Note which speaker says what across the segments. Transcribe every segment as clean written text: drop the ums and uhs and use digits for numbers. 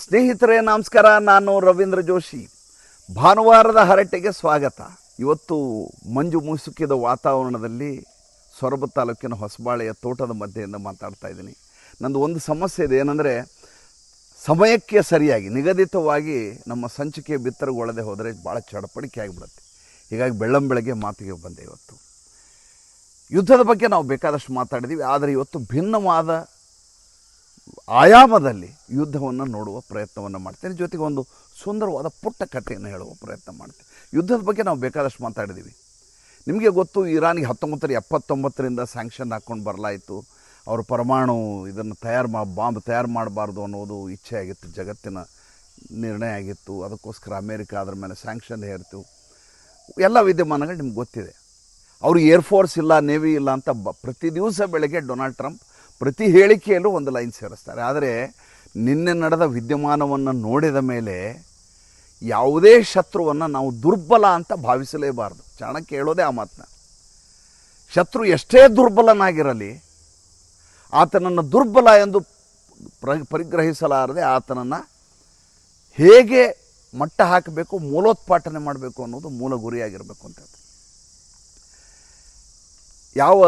Speaker 1: ಸ್ನೇಹಿತರೆ ನಮಸ್ಕಾರ. ನಾನು ರವೀಂದ್ರ ಜೋಶಿ. ಭಾನುವಾರದ ಹರಟೆಗೆ ಸ್ವಾಗತ. ಇವತ್ತು ಮಂಜು ಮುಸುಕಿದ ವಾತಾವರಣದಲ್ಲಿ ಸೊರಬ ತಾಲೂಕಿನ ಹೊಸಬಾಳೆಯ ತೋಟದ ಮಧ್ಯೆಯಿಂದ ಮಾತಾಡ್ತಾ ಇದ್ದೀನಿ. ನಂದು ಒಂದು ಸಮಸ್ಯೆ ಇದೆ, ಏನಂದರೆ ಸಮಯಕ್ಕೆ ಸರಿಯಾಗಿ ನಿಗದಿತವಾಗಿ ನಮ್ಮ ಸಂಚಿಕೆ ಬಿತ್ತರಗೊಳ್ಳದೆ ಹೋದರೆ ಭಾಳ ಚಡಪಡಿಕೆ ಆಗಿಬಿಡುತ್ತೆ. ಹೀಗಾಗಿ ಬೆಳ್ಳಂಬೆಳಗ್ಗೆ ಮಾತಿಗೆ ಬಂದೆ. ಇವತ್ತು ಯುದ್ಧದ ಬಗ್ಗೆ ನಾವು ಬೇಕಾದಷ್ಟು ಮಾತಾಡಿದ್ದೀವಿ, ಆದರೆ ಇವತ್ತು ಭಿನ್ನವಾದ ಆಯಾಮದಲ್ಲಿ ಯುದ್ಧವನ್ನು ನೋಡುವ ಪ್ರಯತ್ನವನ್ನು ಮಾಡ್ತೇನೆ. ಜೊತೆಗೆ ಒಂದು ಸುಂದರವಾದ ಪುಟ್ಟ ಕಥೆಯನ್ನು ಹೇಳುವ ಪ್ರಯತ್ನ ಮಾಡ್ತೇನೆ. ಯುದ್ಧದ ಬಗ್ಗೆ ನಾವು ಬೇಕಾದಷ್ಟು ಮಾತಾಡಿದ್ದೀವಿ. ನಿಮಗೆ ಗೊತ್ತು, ಇರಾನಿಗೆ 1979ರಿಂದ ಸ್ಯಾಂಕ್ಷನ್ ಹಾಕ್ಕೊಂಡು ಬರಲಾಯಿತು. ಅವರು ಪರಮಾಣು ಇದನ್ನು ಬಾಂಬ್ ತಯಾರು ಮಾಡಬಾರ್ದು ಅನ್ನೋದು ಇಚ್ಛೆ ಆಗಿತ್ತು, ಜಗತ್ತಿನ ನಿರ್ಣಯ ಆಗಿತ್ತು. ಅದಕ್ಕೋಸ್ಕರ ಅಮೇರಿಕ ಅದರ ಮೇಲೆ ಸ್ಯಾಂಕ್ಷನ್ ಹೇರ್ತು. ಎಲ್ಲ ವಿದ್ಯಮಾನಗಳು ನಿಮ್ಗೆ ಗೊತ್ತಿದೆ. ಅವರು ಏರ್ಫೋರ್ಸ್ ಇಲ್ಲ, ನೇವಿ ಇಲ್ಲ ಅಂತ ಪ್ರತಿ ದಿವಸ ಬೆಳಗ್ಗೆ ಡೊನಾಲ್ಡ್ ಟ್ರಂಪ್ ಪ್ರತಿ ಹೇಳಿಕೆಯಲ್ಲೂ ಒಂದು ಲೈನ್ ಸೇರಿಸ್ತಾರೆ. ಆದರೆ ನಿನ್ನೆ ನಡೆದ ವಿದ್ಯಮಾನವನ್ನು ನೋಡಿದ ಮೇಲೆ ಯಾವುದೇ ಶತ್ರುವನ್ನು ನಾವು ದುರ್ಬಲ ಅಂತ ಭಾವಿಸಲೇಬಾರದು. ಚಾಣಕ್ಯ ಹೇಳೋದೇ ಆ ಮಾತನ್ನ. ಶತ್ರು ಎಷ್ಟೇ ದುರ್ಬಲನಾಗಿರಲಿ, ಆತನನ್ನು ದುರ್ಬಲ ಎಂದು ಪರಿಗ್ರಹಿಸಲಾರದೆ ಆತನನ್ನು ಹೇಗೆ ಮಟ್ಟ ಹಾಕಬೇಕು, ಮೂಲೋತ್ಪಾಟನೆ ಮಾಡಬೇಕು ಅನ್ನೋದು ಮೂಲ ಗುರಿಯಾಗಿರಬೇಕು ಅಂತ ಹೇಳ್ತಾರೆ. ಯಾವ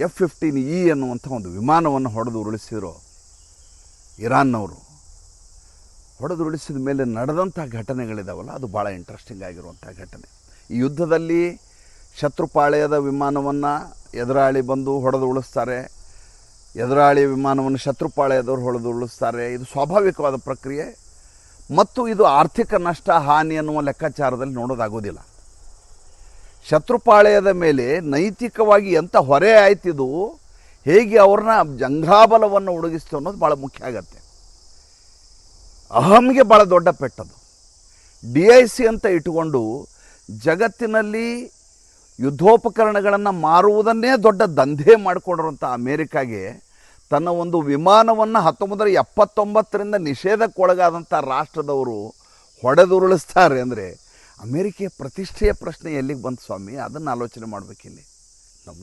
Speaker 1: F-15E ಅನ್ನುವಂಥ ಒಂದು ವಿಮಾನವನ್ನು ಹೊಡೆದು ಉರುಳಿಸಿರೋ ಇರಾನ್ನವರು, ಹೊಡೆದು ಉರುಳಿಸಿದ ಮೇಲೆ ನಡೆದಂಥ ಘಟನೆಗಳಿದಾವಲ್ಲ, ಅದು ಭಾಳ ಇಂಟ್ರೆಸ್ಟಿಂಗ್ ಆಗಿರುವಂಥ ಘಟನೆ. ಈ ಯುದ್ಧದಲ್ಲಿ ಶತ್ರುಪಾಳ್ಯದ ವಿಮಾನವನ್ನು ಎದುರಾಳಿ ಬಂದು ಹೊಡೆದು ಉಳಿಸ್ತಾರೆ, ಎದುರಾಳಿ ವಿಮಾನವನ್ನು ಶತ್ರುಪಾಳ್ಯದವರು ಹೊಡೆದು ಉಳಿಸ್ತಾರೆ. ಇದು ಸ್ವಾಭಾವಿಕವಾದ ಪ್ರಕ್ರಿಯೆ ಮತ್ತು ಇದು ಆರ್ಥಿಕ ನಷ್ಟ, ಹಾನಿ ಅನ್ನುವ ಲೆಕ್ಕಾಚಾರದಲ್ಲಿ ನೋಡೋದಾಗೋದಿಲ್ಲ. ಶತ್ರುಪಾಳ್ಯದ ಮೇಲೆ ನೈತಿಕವಾಗಿ ಎಂಥ ಹೊರೆ ಆಯ್ತಿದು, ಹೇಗೆ ಅವ್ರನ್ನ ಜಂಘಾಬಲವನ್ನು ಒದಗಿಸ್ತು ಅನ್ನೋದು ಭಾಳ ಮುಖ್ಯ ಆಗತ್ತೆ. ಅಹಂಗೆ ಭಾಳ ದೊಡ್ಡ ಪೆಟ್ಟದು. DIC ಅಂತ ಇಟ್ಟುಕೊಂಡು ಜಗತ್ತಿನಲ್ಲಿ ಯುದ್ಧೋಪಕರಣಗಳನ್ನು ಮಾರುವುದನ್ನೇ ದೊಡ್ಡ ದಂಧೆ ಮಾಡಿಕೊಂಡಿರುವಂಥ ಅಮೇರಿಕಾಗೆ ತನ್ನ ಒಂದು ವಿಮಾನವನ್ನು 1979ರಿಂದ ನಿಷೇಧಕ್ಕೊಳಗಾದಂಥ ರಾಷ್ಟ್ರದವರು ಹೊಡೆದುರುಳಿಸ್ತಾರೆ ಅಂದರೆ ಅಮೇರಿಕೆಯ ಪ್ರತಿಷ್ಠೆಯ ಪ್ರಶ್ನೆ ಎಲ್ಲಿಗೆ ಬಂತು ಸ್ವಾಮಿ? ಅದನ್ನು ಆಲೋಚನೆ ಮಾಡಬೇಕಿಲ್ಲಿ.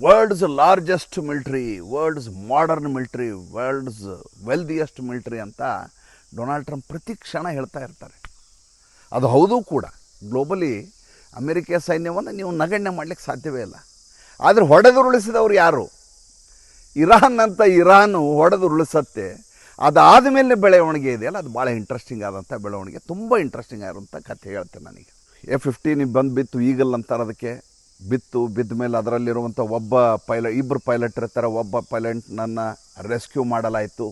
Speaker 1: World's largest military, world's modern military, world's wealthiest military ಅಂತ ಡೊನಾಲ್ಡ್ ಟ್ರಂಪ್ ಪ್ರತಿ ಕ್ಷಣ ಹೇಳ್ತಾ ಇರ್ತಾರೆ. ಅದು ಹೌದು ಕೂಡ. ಗ್ಲೋಬಲಿ ಅಮೇರಿಕೆಯ ಸೈನ್ಯವನ್ನು ನೀವು ನಗಣ್ಯ ಮಾಡಲಿಕ್ಕೆ ಸಾಧ್ಯವೇ ಇಲ್ಲ. ಆದರೆ ಹೊಡೆದುರುಳಿಸಿದವರು ಯಾರು? ಇರಾನು ಹೊಡೆದುರುಳಿಸತ್ತೆ. ಅದಾದ ಮೇಲೆ ಬೆಳವಣಿಗೆ ಇದೆಯಲ್ಲ, ಅದು ಭಾಳ ಇಂಟ್ರೆಸ್ಟಿಂಗ್ ಆದಂಥ ಬೆಳವಣಿಗೆ. ತುಂಬ ಇಂಟ್ರೆಸ್ಟಿಂಗ್ ಆಗಿರುವಂಥ ಕಥೆ ಹೇಳ್ತೇನೆ ನನಗೆ. F-15 ಬಂದು ಬಿತ್ತು, ಈಗಲ್ ಅಂತಾರೆ ಅದಕ್ಕೆ. ಬಿದ್ದ ಮೇಲೆ ಅದರಲ್ಲಿರುವಂಥ ಇಬ್ಬರು ಪೈಲಟ್ ಇರ್ತಾರೆ. ಒಬ್ಬ ಪೈಲಟ್ನನ್ನು ರೆಸ್ಕ್ಯೂ ಮಾಡಲಾಯಿತು.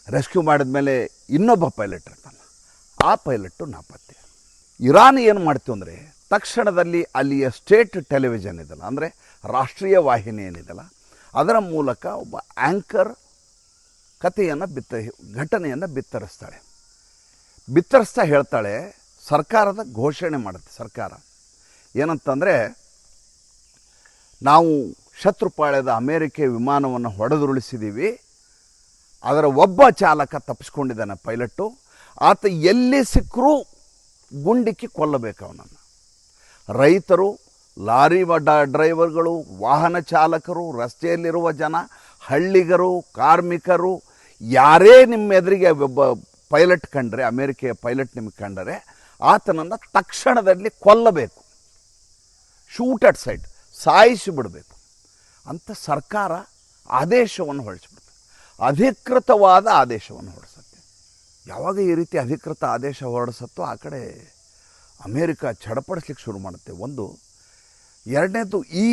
Speaker 1: ರೆಸ್ಕ್ಯೂ ಮಾಡಿದ ಮೇಲೆ ಇನ್ನೊಬ್ಬ ಪೈಲಟ್ ಇರ್ತಾನೆ, ಆ ಪೈಲಟ್ಟು ನಾಪತ್ತೆ. ಇರಾನ್ ಏನು ಮಾಡ್ತೀವಿ ಅಂದರೆ, ತಕ್ಷಣದಲ್ಲಿ ಅಲ್ಲಿಯ ಸ್ಟೇಟ್ ಟೆಲಿವಿಷನ್ ಇದೆಯಲ್ಲ, ಅಂದರೆ ರಾಷ್ಟ್ರೀಯ ವಾಹಿನಿ ಏನಿದೆಯಲ್ಲ, ಅದರ ಮೂಲಕ ಒಬ್ಬ ಆ್ಯಂಕರ್ ಘಟನೆಯನ್ನು ಬಿತ್ತರಿಸ್ತಾ ಹೇಳ್ತಾಳೆ. ಸರ್ಕಾರದ ಘೋಷಣೆ ಮಾಡುತ್ತೆ ಸರ್ಕಾರ ಏನಂತಂದರೆ, ನಾವು ಶತ್ರುಪಾಳ್ಯದ ಅಮೇರಿಕೆ ವಿಮಾನವನ್ನು ಹೊಡೆದುರುಳಿಸಿದ್ದೀವಿ, ಅದರ ಒಬ್ಬ ಚಾಲಕ ತಪ್ಪಿಸ್ಕೊಂಡಿದ್ದಾನೆ, ಪೈಲಟ್ಟು. ಆತ ಎಲ್ಲಿ ಸಿಕ್ಕರೂ ಗುಂಡಿಕ್ಕಿ ಕೊಲ್ಲಬೇಕು ಅವನನ್ನು. ರೈತರು, ಲಾರಿ ಡ್ರೈವರ್ಗಳು, ವಾಹನ ಚಾಲಕರು, ರಸ್ತೆಯಲ್ಲಿರುವ ಜನ, ಹಳ್ಳಿಗರು, ಕಾರ್ಮಿಕರು, ಯಾರೇ ನಿಮ್ಮ ಎದುರಿಗೆ ಒಬ್ಬ ಪೈಲಟ್ ಕಂಡ್ರೆ, ಅಮೇರಿಕೆಯ ಪೈಲಟ್ ನಿಮಗೆ ಕಂಡರೆ ಆತನನ್ನು ತಕ್ಷಣದಲ್ಲಿ ಕೊಲ್ಲಬೇಕು. ಶೂಟ್ ಅಟ್ ಸೈಟ್, ಸಾಯಿಸಿಬಿಡಬೇಕು ಅಂತ ಸರ್ಕಾರ ಆದೇಶವನ್ನು ಹೊರಡಿಸ್ಬಿಡುತ್ತೆ. ಅಧಿಕೃತವಾದ ಆದೇಶವನ್ನು ಹೊರಡಿಸುತ್ತೆ. ಯಾವಾಗ ಈ ರೀತಿ ಅಧಿಕೃತ ಆದೇಶ ಹೊರಡಿಸುತ್ತೋ ಆ ಕಡೆ ಅಮೇರಿಕ ಚಡಪಡಿಸ್ಲಿಕ್ಕೆ ಶುರು ಮಾಡುತ್ತೆ. ಒಂದು. ಎರಡನೇದು, ಈ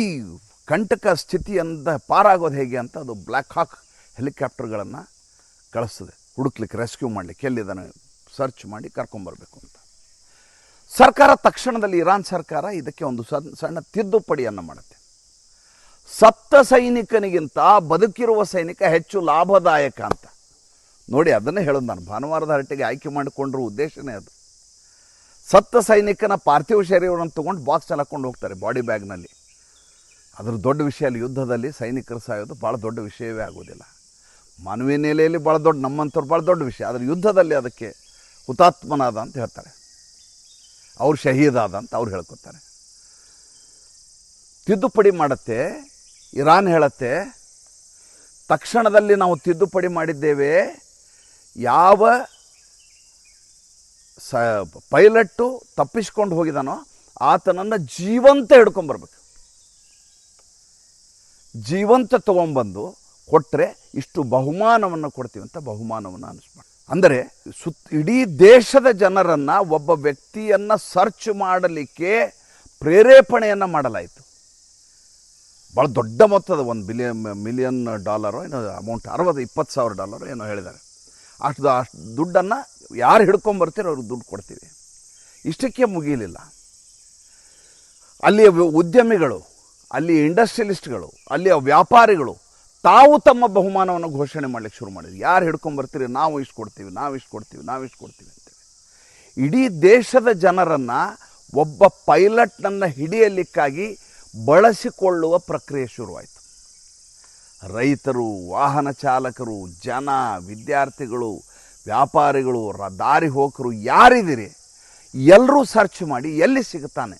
Speaker 1: ಕಂಟಕ ಸ್ಥಿತಿಯಿಂದ ಪಾರಾಗೋದು ಹೇಗೆ ಅಂತ ಅದು ಬ್ಲ್ಯಾಕ್ ಹಾಕ್ ಹೆಲಿಕಾಪ್ಟರ್ಗಳನ್ನು ಕಳಿಸ್ತದೆ ಹುಡುಕ್ಲಿಕ್ಕೆ, ರೆಸ್ಕ್ಯೂ ಮಾಡಲಿಕ್ಕೆ, ಎಲ್ಲಿದ್ದಾನೆ ಸರ್ಚ್ ಮಾಡಿ ಕರ್ಕೊಂಬರ್ಬೇಕು ಅಂತ. ಸರ್ಕಾರ ತಕ್ಷಣದಲ್ಲಿ, ಇರಾನ್ ಸರ್ಕಾರ ಇದಕ್ಕೆ ಒಂದು ಸಣ್ಣ ತಿದ್ದುಪಡಿಯನ್ನು ಮಾಡುತ್ತೆ. ಸತ್ತ ಸೈನಿಕನಿಗಿಂತ ಬದುಕಿರುವ ಸೈನಿಕ ಹೆಚ್ಚು ಲಾಭದಾಯಕ ಅಂತ. ನೋಡಿ, ಅದನ್ನೇ ಹೇಳೋದು ನಾನು. ಭಾನುವಾರದ ಹರಟೆಗೆ ಆಯ್ಕೆ ಮಾಡಿಕೊಂಡ್ರ ಉದ್ದೇಶನೇ ಅದು. ಸತ್ತ ಸೈನಿಕನ ಪಾರ್ಥಿವ ಶರೀರವನ್ನು ತೊಗೊಂಡು ಬಾಕ್ಸ್ನಲ್ಲಿ ಹಾಕ್ಕೊಂಡು ಹೋಗ್ತಾರೆ, ಬಾಡಿ ಬ್ಯಾಗ್ನಲ್ಲಿ. ಅದ್ರ ದೊಡ್ಡ ವಿಷಯ ಅಲ್ಲಿ. ಯುದ್ಧದಲ್ಲಿ ಸೈನಿಕರು ಸಾಯೋದು ಭಾಳ ದೊಡ್ಡ ವಿಷಯವೇ ಆಗೋದಿಲ್ಲ. ಮಾನವೀಯ ನೆಲೆಯಲ್ಲಿ ಭಾಳ ದೊಡ್ಡ, ನಮ್ಮಂಥವ್ರು ಭಾಳ ದೊಡ್ಡ ವಿಷಯ. ಆದರೆ ಯುದ್ಧದಲ್ಲಿ ಅದಕ್ಕೆ ಹುತಾತ್ಮನಾದ ಅಂತ ಹೇಳ್ತಾರೆ, ಅವ್ರು ಶಹೀದಾದ ಅಂತ ಅವ್ರು ಹೇಳ್ಕೊತಾರೆ. ತಿದ್ದುಪಡಿ ಮಾಡುತ್ತೆ ಇರಾನ್. ಹೇಳುತ್ತೆ, ತಕ್ಷಣದಲ್ಲಿ ನಾವು ತಿದ್ದುಪಡಿ ಮಾಡಿದ್ದೇವೆ, ಯಾವ ಪೈಲಟ್ಟು ತಪ್ಪಿಸ್ಕೊಂಡು ಹೋಗಿದಾನೋ ಆತನನ್ನು ಜೀವಂತ ಹಿಡ್ಕೊಂಬರ್ಬೇಕು. ಜೀವಂತ ತೊಗೊಂಬಂದು ಕೊಟ್ಟರೆ ಇಷ್ಟು ಬಹುಮಾನವನ್ನು ಕೊಡ್ತೀವಿ ಅಂತ ಬಹುಮಾನವನ್ನು ಅನಿಸ್ಮಾಡಿ. ಅಂದರೆ ಇಡೀ ದೇಶದ ಜನರನ್ನು ಒಬ್ಬ ವ್ಯಕ್ತಿಯನ್ನು ಸರ್ಚ್ ಮಾಡಲಿಕ್ಕೆ ಪ್ರೇರೇಪಣೆಯನ್ನು ಮಾಡಲಾಯಿತು. ಭಾಳ ದೊಡ್ಡ ಮೊತ್ತದ $1 ಮಿಲಿಯನ್ ಏನೋ ಅಮೌಂಟ್, $20,000 ಏನೋ ಹೇಳಿದ್ದಾರೆ. ಅಷ್ಟು ದುಡ್ಡನ್ನು ಯಾರು ಹಿಡ್ಕೊಂಬರ್ತೀರೋ ಅವ್ರಿಗೆ ದುಡ್ಡು ಕೊಡ್ತೀವಿ. ಇಷ್ಟಕ್ಕೆ ಮುಗಿಯಲಿಲ್ಲ. ಅಲ್ಲಿಯ ಉದ್ಯಮಿಗಳು, ಅಲ್ಲಿ ಇಂಡಸ್ಟ್ರಿಯಲಿಸ್ಟ್ಗಳು, ಅಲ್ಲಿಯ ವ್ಯಾಪಾರಿಗಳು ತಾವು ತಮ್ಮ ಬಹುಮಾನವನ್ನು ಘೋಷಣೆ ಮಾಡಲಿಕ್ಕೆ ಶುರು ಮಾಡಿದ್ರು. ಯಾರು ಹಿಡ್ಕೊಂಬರ್ತೀರಿ, ನಾವು ಇಷ್ಟು ಕೊಡ್ತೀವಿ, ನಾವಿಷ್ಟು ಕೊಡ್ತೀವಿ ಅಂತೇಳಿ. ಇಡೀ ದೇಶದ ಜನರನ್ನು ಒಬ್ಬ ಪೈಲಟ್ನನ್ನು ಹಿಡಿಯಲಿಕ್ಕಾಗಿ ಬಳಸಿಕೊಳ್ಳುವ ಪ್ರಕ್ರಿಯೆ ಶುರುವಾಯಿತು. ರೈತರು, ವಾಹನ ಚಾಲಕರು, ಜನ, ವಿದ್ಯಾರ್ಥಿಗಳು, ವ್ಯಾಪಾರಿಗಳು, ದಾರಿ ಹೋಕರು ಯಾರಿದ್ದೀರಿ ಎಲ್ಲರೂ ಸರ್ಚ್ ಮಾಡಿ ಎಲ್ಲಿ ಸಿಗುತ್ತಾನೆ,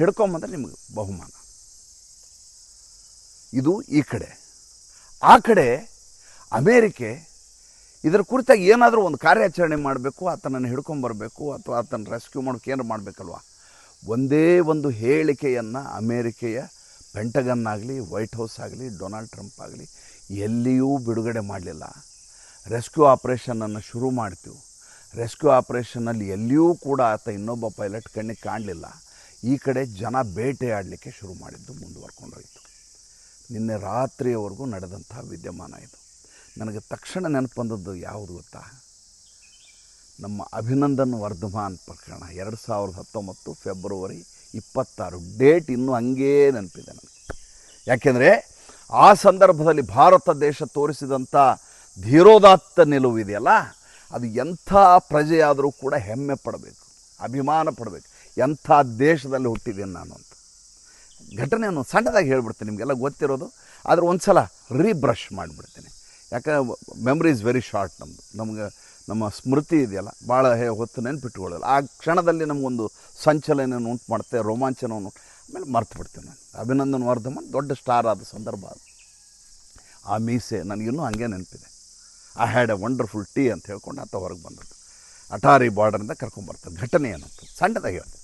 Speaker 1: ಹಿಡ್ಕೊಂಬಂದ್ರೆ ನಿಮಗೆ ಬಹುಮಾನ. ಇದು ಈ ಕಡೆ. ಆ ಕಡೆ ಅಮೇರಿಕೆ ಇದರ ಕುರಿತಾಗಿ ಏನಾದರೂ ಒಂದು ಕಾರ್ಯಾಚರಣೆ ಮಾಡಬೇಕು, ಆತನನ್ನು ಹಿಡ್ಕೊಂಬರಬೇಕು ಅಥವಾ ಆತನ ರೆಸ್ಕ್ಯೂ ಮಾಡೋಕ್ಕೆ ಏನಾರು ಮಾಡಬೇಕಲ್ವ. ಒಂದೇ ಒಂದು ಹೇಳಿಕೆಯನ್ನು ಅಮೇರಿಕೆಯ ಪೆಂಟಗನ್ ಆಗಲಿ, ವೈಟ್ ಹೌಸ್ ಆಗಲಿ, ಡೊನಾಲ್ಡ್ ಟ್ರಂಪ್ ಆಗಲಿ ಎಲ್ಲಿಯೂ ಬಿಡುಗಡೆ ಮಾಡಲಿಲ್ಲ. ರೆಸ್ಕ್ಯೂ ಆಪ್ರೇಷನನ್ನು ಶುರು ಮಾಡ್ತೀವಿ. ರೆಸ್ಕ್ಯೂ ಆಪ್ರೇಷನ್ನಲ್ಲಿ ಎಲ್ಲಿಯೂ ಕೂಡ ಆತ ಇನ್ನೊಬ್ಬ ಪೈಲಟ್ ಕಣ್ಣಿಗೆ ಕಾಣಲಿಲ್ಲ. ಈ ಕಡೆ ಜನ ಬೇಟೆಯಾಡಲಿಕ್ಕೆ ಶುರು ಮಾಡಿದ್ದು ಮುಂದುವರ್ಕೊಂಡೋಯಿತು. ನಿನ್ನೆ ರಾತ್ರಿಯವರೆಗೂ ನಡೆದಂಥ ವಿದ್ಯಮಾನ ಇದು. ನನಗೆ ತಕ್ಷಣ ನೆನಪು ಬಂದದ್ದು ಯಾವುದು ಗೊತ್ತಾ? ನಮ್ಮ ಅಭಿನಂದನ್ ವರ್ಧಮಾನ್ ಪ್ರಕರಣ 2019 ಫೆಬ್ರವರಿ 26. ಡೇಟ್ ಇನ್ನೂ ಹಂಗೇ ನೆನಪಿದೆ ನನಗೆ. ಯಾಕೆಂದರೆ ಆ ಸಂದರ್ಭದಲ್ಲಿ ಭಾರತ ದೇಶ ತೋರಿಸಿದಂಥ ಧೀರೋದಾತ್ತ ನಿಲುವು ಇದೆಯಲ್ಲ, ಅದು ಎಂಥ ಪ್ರಜೆಯಾದರೂ ಕೂಡ ಹೆಮ್ಮೆ ಪಡಬೇಕು, ಅಭಿಮಾನ ಪಡಬೇಕು. ಎಂಥ ದೇಶದಲ್ಲಿ ಹುಟ್ಟಿದ್ದೇನೆ ನಾನು ಅಂತ. ಘಟನೆಯನ್ನು ಸಣ್ಣದಾಗಿ ಹೇಳ್ಬಿಡ್ತೀನಿ, ನಿಮಗೆಲ್ಲ ಗೊತ್ತಿರೋದು. ಆದರೆ ಒಂದು ಸಲ ರೀಬ್ರಷ್ ಮಾಡಿಬಿಡ್ತೀನಿ. ಯಾಕಂದರೆ ಮೆಮ್ರಿ ಇಸ್ ವೆರಿ ಶಾರ್ಟ್. ನಮಗೆ ನಮ್ಮ ಸ್ಮೃತಿ ಇದೆಯಲ್ಲ ಭಾಳ ಹೊತ್ತು ನೆನಪಿಟ್ಕೊಳ್ಳಲ್ಲ. ಆ ಕ್ಷಣದಲ್ಲಿ ನಮಗೊಂದು ಸಂಚಲನೆಯನ್ನು ಉಂಟು ಮಾಡುತ್ತೆ, ರೋಮಾಂಚನವನ್ನು, ಆಮೇಲೆ ಮರ್ತು ಬಿಡ್ತೀನಿ ನಾನು. ಅಭಿನಂದನ್ ವರ್ಧಮಾನ್ ದೊಡ್ಡ ಸ್ಟಾರ್ ಆದ ಸಂದರ್ಭ ಅದು. ಆ ಮೀಸೆ ನನಗಿನ್ನೂ ಹಾಗೆ ನೆನಪಿದೆ. I had A wonderful tea ಅಂತ ಹೇಳ್ಕೊಂಡು ಆತ ಹೊರಗೆ ಬಂದದ್ದು. ಅಟಾರಿ ಬಾರ್ಡರಿಂದ ಕರ್ಕೊಂಬರ್ತಾರೆ. ಘಟನೆ ಏನಂತ ಸಣ್ಣದಾಗಿ ಹೇಳ್ತೀನಿ.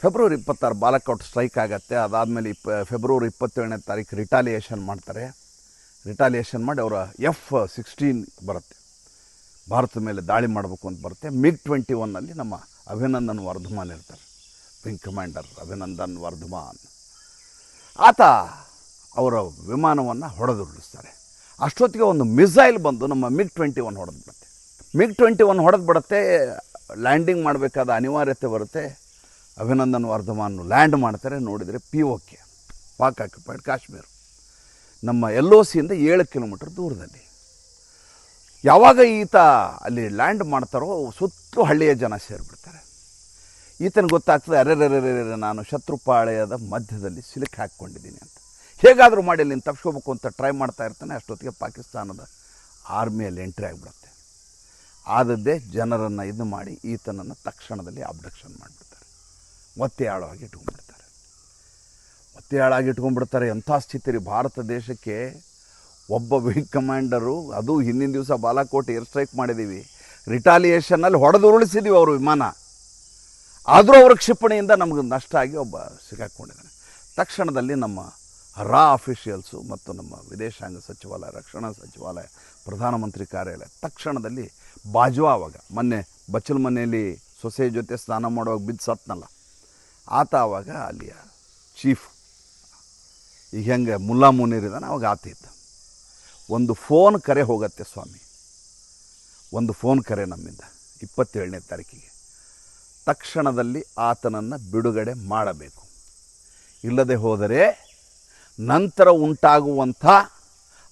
Speaker 1: ಫೆಬ್ರವರಿ 26 ಬಾಲಕೋಟ್ ಸ್ಟ್ರೈಕ್ ಆಗುತ್ತೆ. ಅದಾದಮೇಲೆ ಫೆಬ್ರವರಿ 27ನೇ ತಾರೀಕು ರಿಟಾಲಿಯೇಷನ್ ಮಾಡ್ತಾರೆ. ರಿಟಾಲಿಯೇಷನ್ ಮಾಡಿ ಅವರ F-16 ಬರುತ್ತೆ, ಭಾರತದ ಮೇಲೆ ದಾಳಿ ಮಾಡಬೇಕು ಅಂತ ಬರುತ್ತೆ. MiG-21ನಲ್ಲಿ ನಮ್ಮ ಅಭಿನಂದನ್ ವರ್ಧಮಾನ್ ಇರ್ತಾರೆ, ವಿಂಗ್ ಕಮಾಂಡರ್ ಅಭಿನಂದನ್ ವರ್ಧಮಾನ್. ಆತ ಅವರ ವಿಮಾನವನ್ನು ಹೊಡೆದುರುಳಿಸ್ತಾರೆ. ಅಷ್ಟೊತ್ತಿಗೆ ಒಂದು ಮಿಸೈಲ್ ಬಂದು ನಮ್ಮ MiG-21 ಹೊಡೆದು ಬಿಡುತ್ತೆ. MiG-21 ಹೊಡೆದು ಬಿಡುತ್ತೆ. ಲ್ಯಾಂಡಿಂಗ್ ಮಾಡಬೇಕಾದ ಅನಿವಾರ್ಯತೆ ಬರುತ್ತೆ. ಅಭಿನಂದನ್ ವರ್ಧಮಾನ್ ಲ್ಯಾಂಡ್ ಮಾಡ್ತಾರೆ. ನೋಡಿದರೆ POK, ಪಾಕ್ ಆಕ್ಯುಪೈಡ್ ಕಾಶ್ಮೀರ, ನಮ್ಮ LOCಯಿಂದ 7 ಕಿಲೋಮೀಟರ್ ದೂರದಲ್ಲಿ. ಯಾವಾಗ ಈತ ಅಲ್ಲಿ ಲ್ಯಾಂಡ್ ಮಾಡ್ತಾರೋ ಸುತ್ತಲೂ ಹಳ್ಳಿಯ ಜನ ಸೇರಿಬಿಡ್ತಾರೆ. ಈತನಿಗೆ ಗೊತ್ತಾಗ್ತದೆ, ಅರೆರೆರೆರೆ ನಾನು ಶತ್ರುಪಾಳ್ಯದ ಮಧ್ಯದಲ್ಲಿ ಸಿಲುಕಿ ಹಾಕ್ಕೊಂಡಿದ್ದೀನಿ ಅಂತ. ಹೇಗಾದರೂ ಮಾಡಿ ಅಲ್ಲಿ ತಪ್ಪಿಸ್ಕೋಬೇಕು ಅಂತ ಟ್ರೈ ಮಾಡ್ತಾ ಇರ್ತಾನೆ. ಅಷ್ಟೊತ್ತಿಗೆ ಪಾಕಿಸ್ತಾನದ ಆರ್ಮಿಯಲ್ಲಿ ಎಂಟ್ರಿ ಆಗಿಬಿಡುತ್ತೆ. ಆದದ್ದೇ ಜನರನ್ನು ಇದು ಮಾಡಿ ಈತನನ್ನು ತಕ್ಷಣದಲ್ಲಿ ಅಬ್ಡಕ್ಷನ್ ಮಾಡಿಬಿಡ್ತಾರೆ. ಒತ್ತೆಯಾಳಾಗಿ ಇಟ್ಕೊಂಡ್ಬಿಡ್ತಾರೆ. ಎಂಥ ಸ್ಥಿತಿ ರೀ ಭಾರತ ದೇಶಕ್ಕೆ. ಒಬ್ಬ ವಿಂಗ್ ಕಮಾಂಡರು, ಅದು ಹಿಂದಿನ ದಿವಸ ಬಾಲಾಕೋಟ್ ಏರ್ ಸ್ಟ್ರೈಕ್ ಮಾಡಿದ್ದೀವಿ, ರಿಟಾಲಿಯೇಷನ್ನಲ್ಲಿ ಹೊಡೆದು ಉರುಳಿಸಿದ್ದೀವಿ ಅವರು ವಿಮಾನ. ಆದರೂ ಅವರ ಕ್ಷಿಪಣಿಯಿಂದ ನಮಗೆ ನಷ್ಟ ಆಗಿ ಒಬ್ಬ ಸಿಕ್ಕಾಕ್ಕೊಂಡಿದ್ದಾನೆ. ತಕ್ಷಣದಲ್ಲಿ ನಮ್ಮ ಅಫಿಷಿಯಲ್ಸು ಮತ್ತು ನಮ್ಮ ವಿದೇಶಾಂಗ ಸಚಿವಾಲಯ, ರಕ್ಷಣಾ ಸಚಿವಾಲಯ, ಪ್ರಧಾನಮಂತ್ರಿ ಕಾರ್ಯಾಲಯ ತಕ್ಷಣದಲ್ಲಿ ಬಾಜ್ವಾ, ಆವಾಗ ಮೊನ್ನೆ ಬಚ್ಚಲ ಮನೆಯಲ್ಲಿ ಸೊಸೆ ಜೊತೆ ಸ್ನಾನ ಮಾಡುವಾಗ ಬಿದ್ದು ಸತ್ನಲ್ಲ ಆತ, ಆವಾಗ ಅಲ್ಲಿಯ ಚೀಫ್, ಈಗ ಹೆಂಗೆ ಮುಲ್ಲಾ ಮುನೀರ್ ಇದ್ದಾನೆ ಅವಾಗ ಆತ ಇದ್ದ. ಒಂದು ಫೋನ್ ಕರೆ ಹೋಗುತ್ತೆ ಸ್ವಾಮಿ, ಒಂದು ಫೋನ್ ಕರೆ ನಮ್ಮಿಂದ 27ನೇ ತಾರೀಕಿಗೆ. ತಕ್ಷಣದಲ್ಲಿ ಆತನನ್ನು ಬಿಡುಗಡೆ ಮಾಡಬೇಕು, ಇಲ್ಲದೆ ಹೋದರೆ ನಂತರ ಉಂಟಾಗುವಂಥ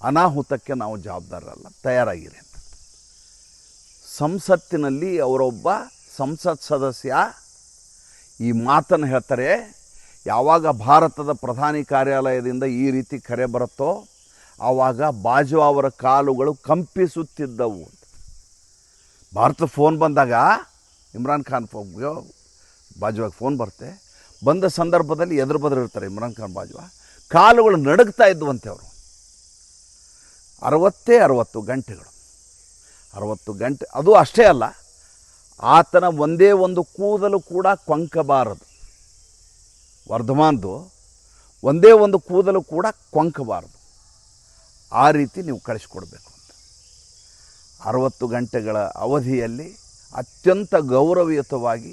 Speaker 1: ಅನಾಹುತಕ್ಕೆ ನಾವು ಜವಾಬ್ದಾರರಲ್ಲ, ತಯಾರಾಗಿರಿ ಅಂತ. ಸಂಸತ್ತಿನಲ್ಲಿ ಅವರೊಬ್ಬ ಸಂಸತ್ ಸದಸ್ಯ ಈ ಮಾತನ್ನು ಹೇಳ್ತಾರೆ. ಯಾವಾಗ ಭಾರತದ ಪ್ರಧಾನಿ ಕಾರ್ಯಾಲಯದಿಂದ ಈ ರೀತಿ ಕರೆ ಬರುತ್ತೋ ಆವಾಗ ಬಾಜ್ವಾ ಅವರ ಕಾಲುಗಳು ಕಂಪಿಸುತ್ತಿದ್ದವು. ಭಾರತದ ಫೋನ್ ಬಂದಾಗ ಇಮ್ರಾನ್ ಖಾನ್ ಬಾಜ್ವಾಗೆ ಫೋನ್ ಬರುತ್ತೆ. ಬಂದ ಸಂದರ್ಭದಲ್ಲಿ ಎದುರು ಬದ್ರು ಇರ್ತಾರೆ ಇಮ್ರಾನ್ ಖಾನ್ ಬಾಜ್ವಾ, ಕಾಲುಗಳು ನಡುಗ್ತಾ ಇದ್ದುವಂತೆ ಅವರು. 60 ಗಂಟೆಗಳು, 60 ಗಂಟೆ. ಅದು ಅಷ್ಟೇ ಅಲ್ಲ, ಆತನ ಒಂದೇ ಒಂದು ಕೂದಲು ಕೂಡ ಕೊಂಕಬಾರದು. ವರ್ಧಮಾನ್ದು ಒಂದೇ ಒಂದು ಕೂದಲು ಕೂಡ ಕೊಂಕಬಾರದು. ಆ ರೀತಿ ನೀವು ಕಳಿಸ್ಕೊಡ್ಬೇಕು ಅಂತ 60 ಗಂಟೆಗಳ ಅವಧಿಯಲ್ಲಿ ಅತ್ಯಂತ ಗೌರವಯುತವಾಗಿ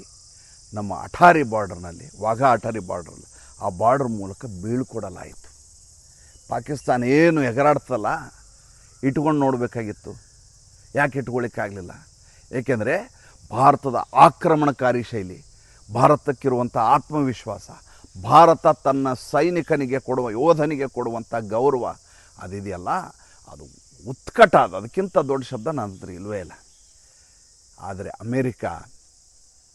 Speaker 1: ನಮ್ಮ ಅಠಾರಿ ಬಾರ್ಡರ್ನಲ್ಲಿ, ವಾಘಾ ಅಠಾರಿ ಬಾರ್ಡ್ರಲ್ಲಿ ಆ ಬಾರ್ಡರ್ ಮೂಲಕ ಬೀಳ್ಕೊಡಲಾಯಿತು. ಪಾಕಿಸ್ತಾನ ಏನು ಎಗರಾಡ್ತಲ್ಲ ಇಟ್ಕೊಂಡು ನೋಡಬೇಕಾಗಿತ್ತು. ಯಾಕೆ ಇಟ್ಕೊಳ್ಳಿಕ್ಕಾಗಲಿಲ್ಲ? ಏಕೆಂದರೆ ಭಾರತದ ಆಕ್ರಮಣಕಾರಿ ಶೈಲಿ, ಭಾರತಕ್ಕಿರುವಂಥ ಆತ್ಮವಿಶ್ವಾಸ, ಭಾರತ ತನ್ನ ಸೈನಿಕನಿಗೆ ಕೊಡುವ, ಯೋಧನಿಗೆ ಕೊಡುವಂಥ ಗೌರವ ಅದಿದೆಯಲ್ಲ, ಅದು ಉತ್ಕಟ. ಅದಕ್ಕಿಂತ ದೊಡ್ಡ ಶಬ್ದ ನನ್ನ ಹತ್ರ ಇಲ್ಲವೇ ಇಲ್ಲ. ಆದರೆ ಅಮೇರಿಕಾ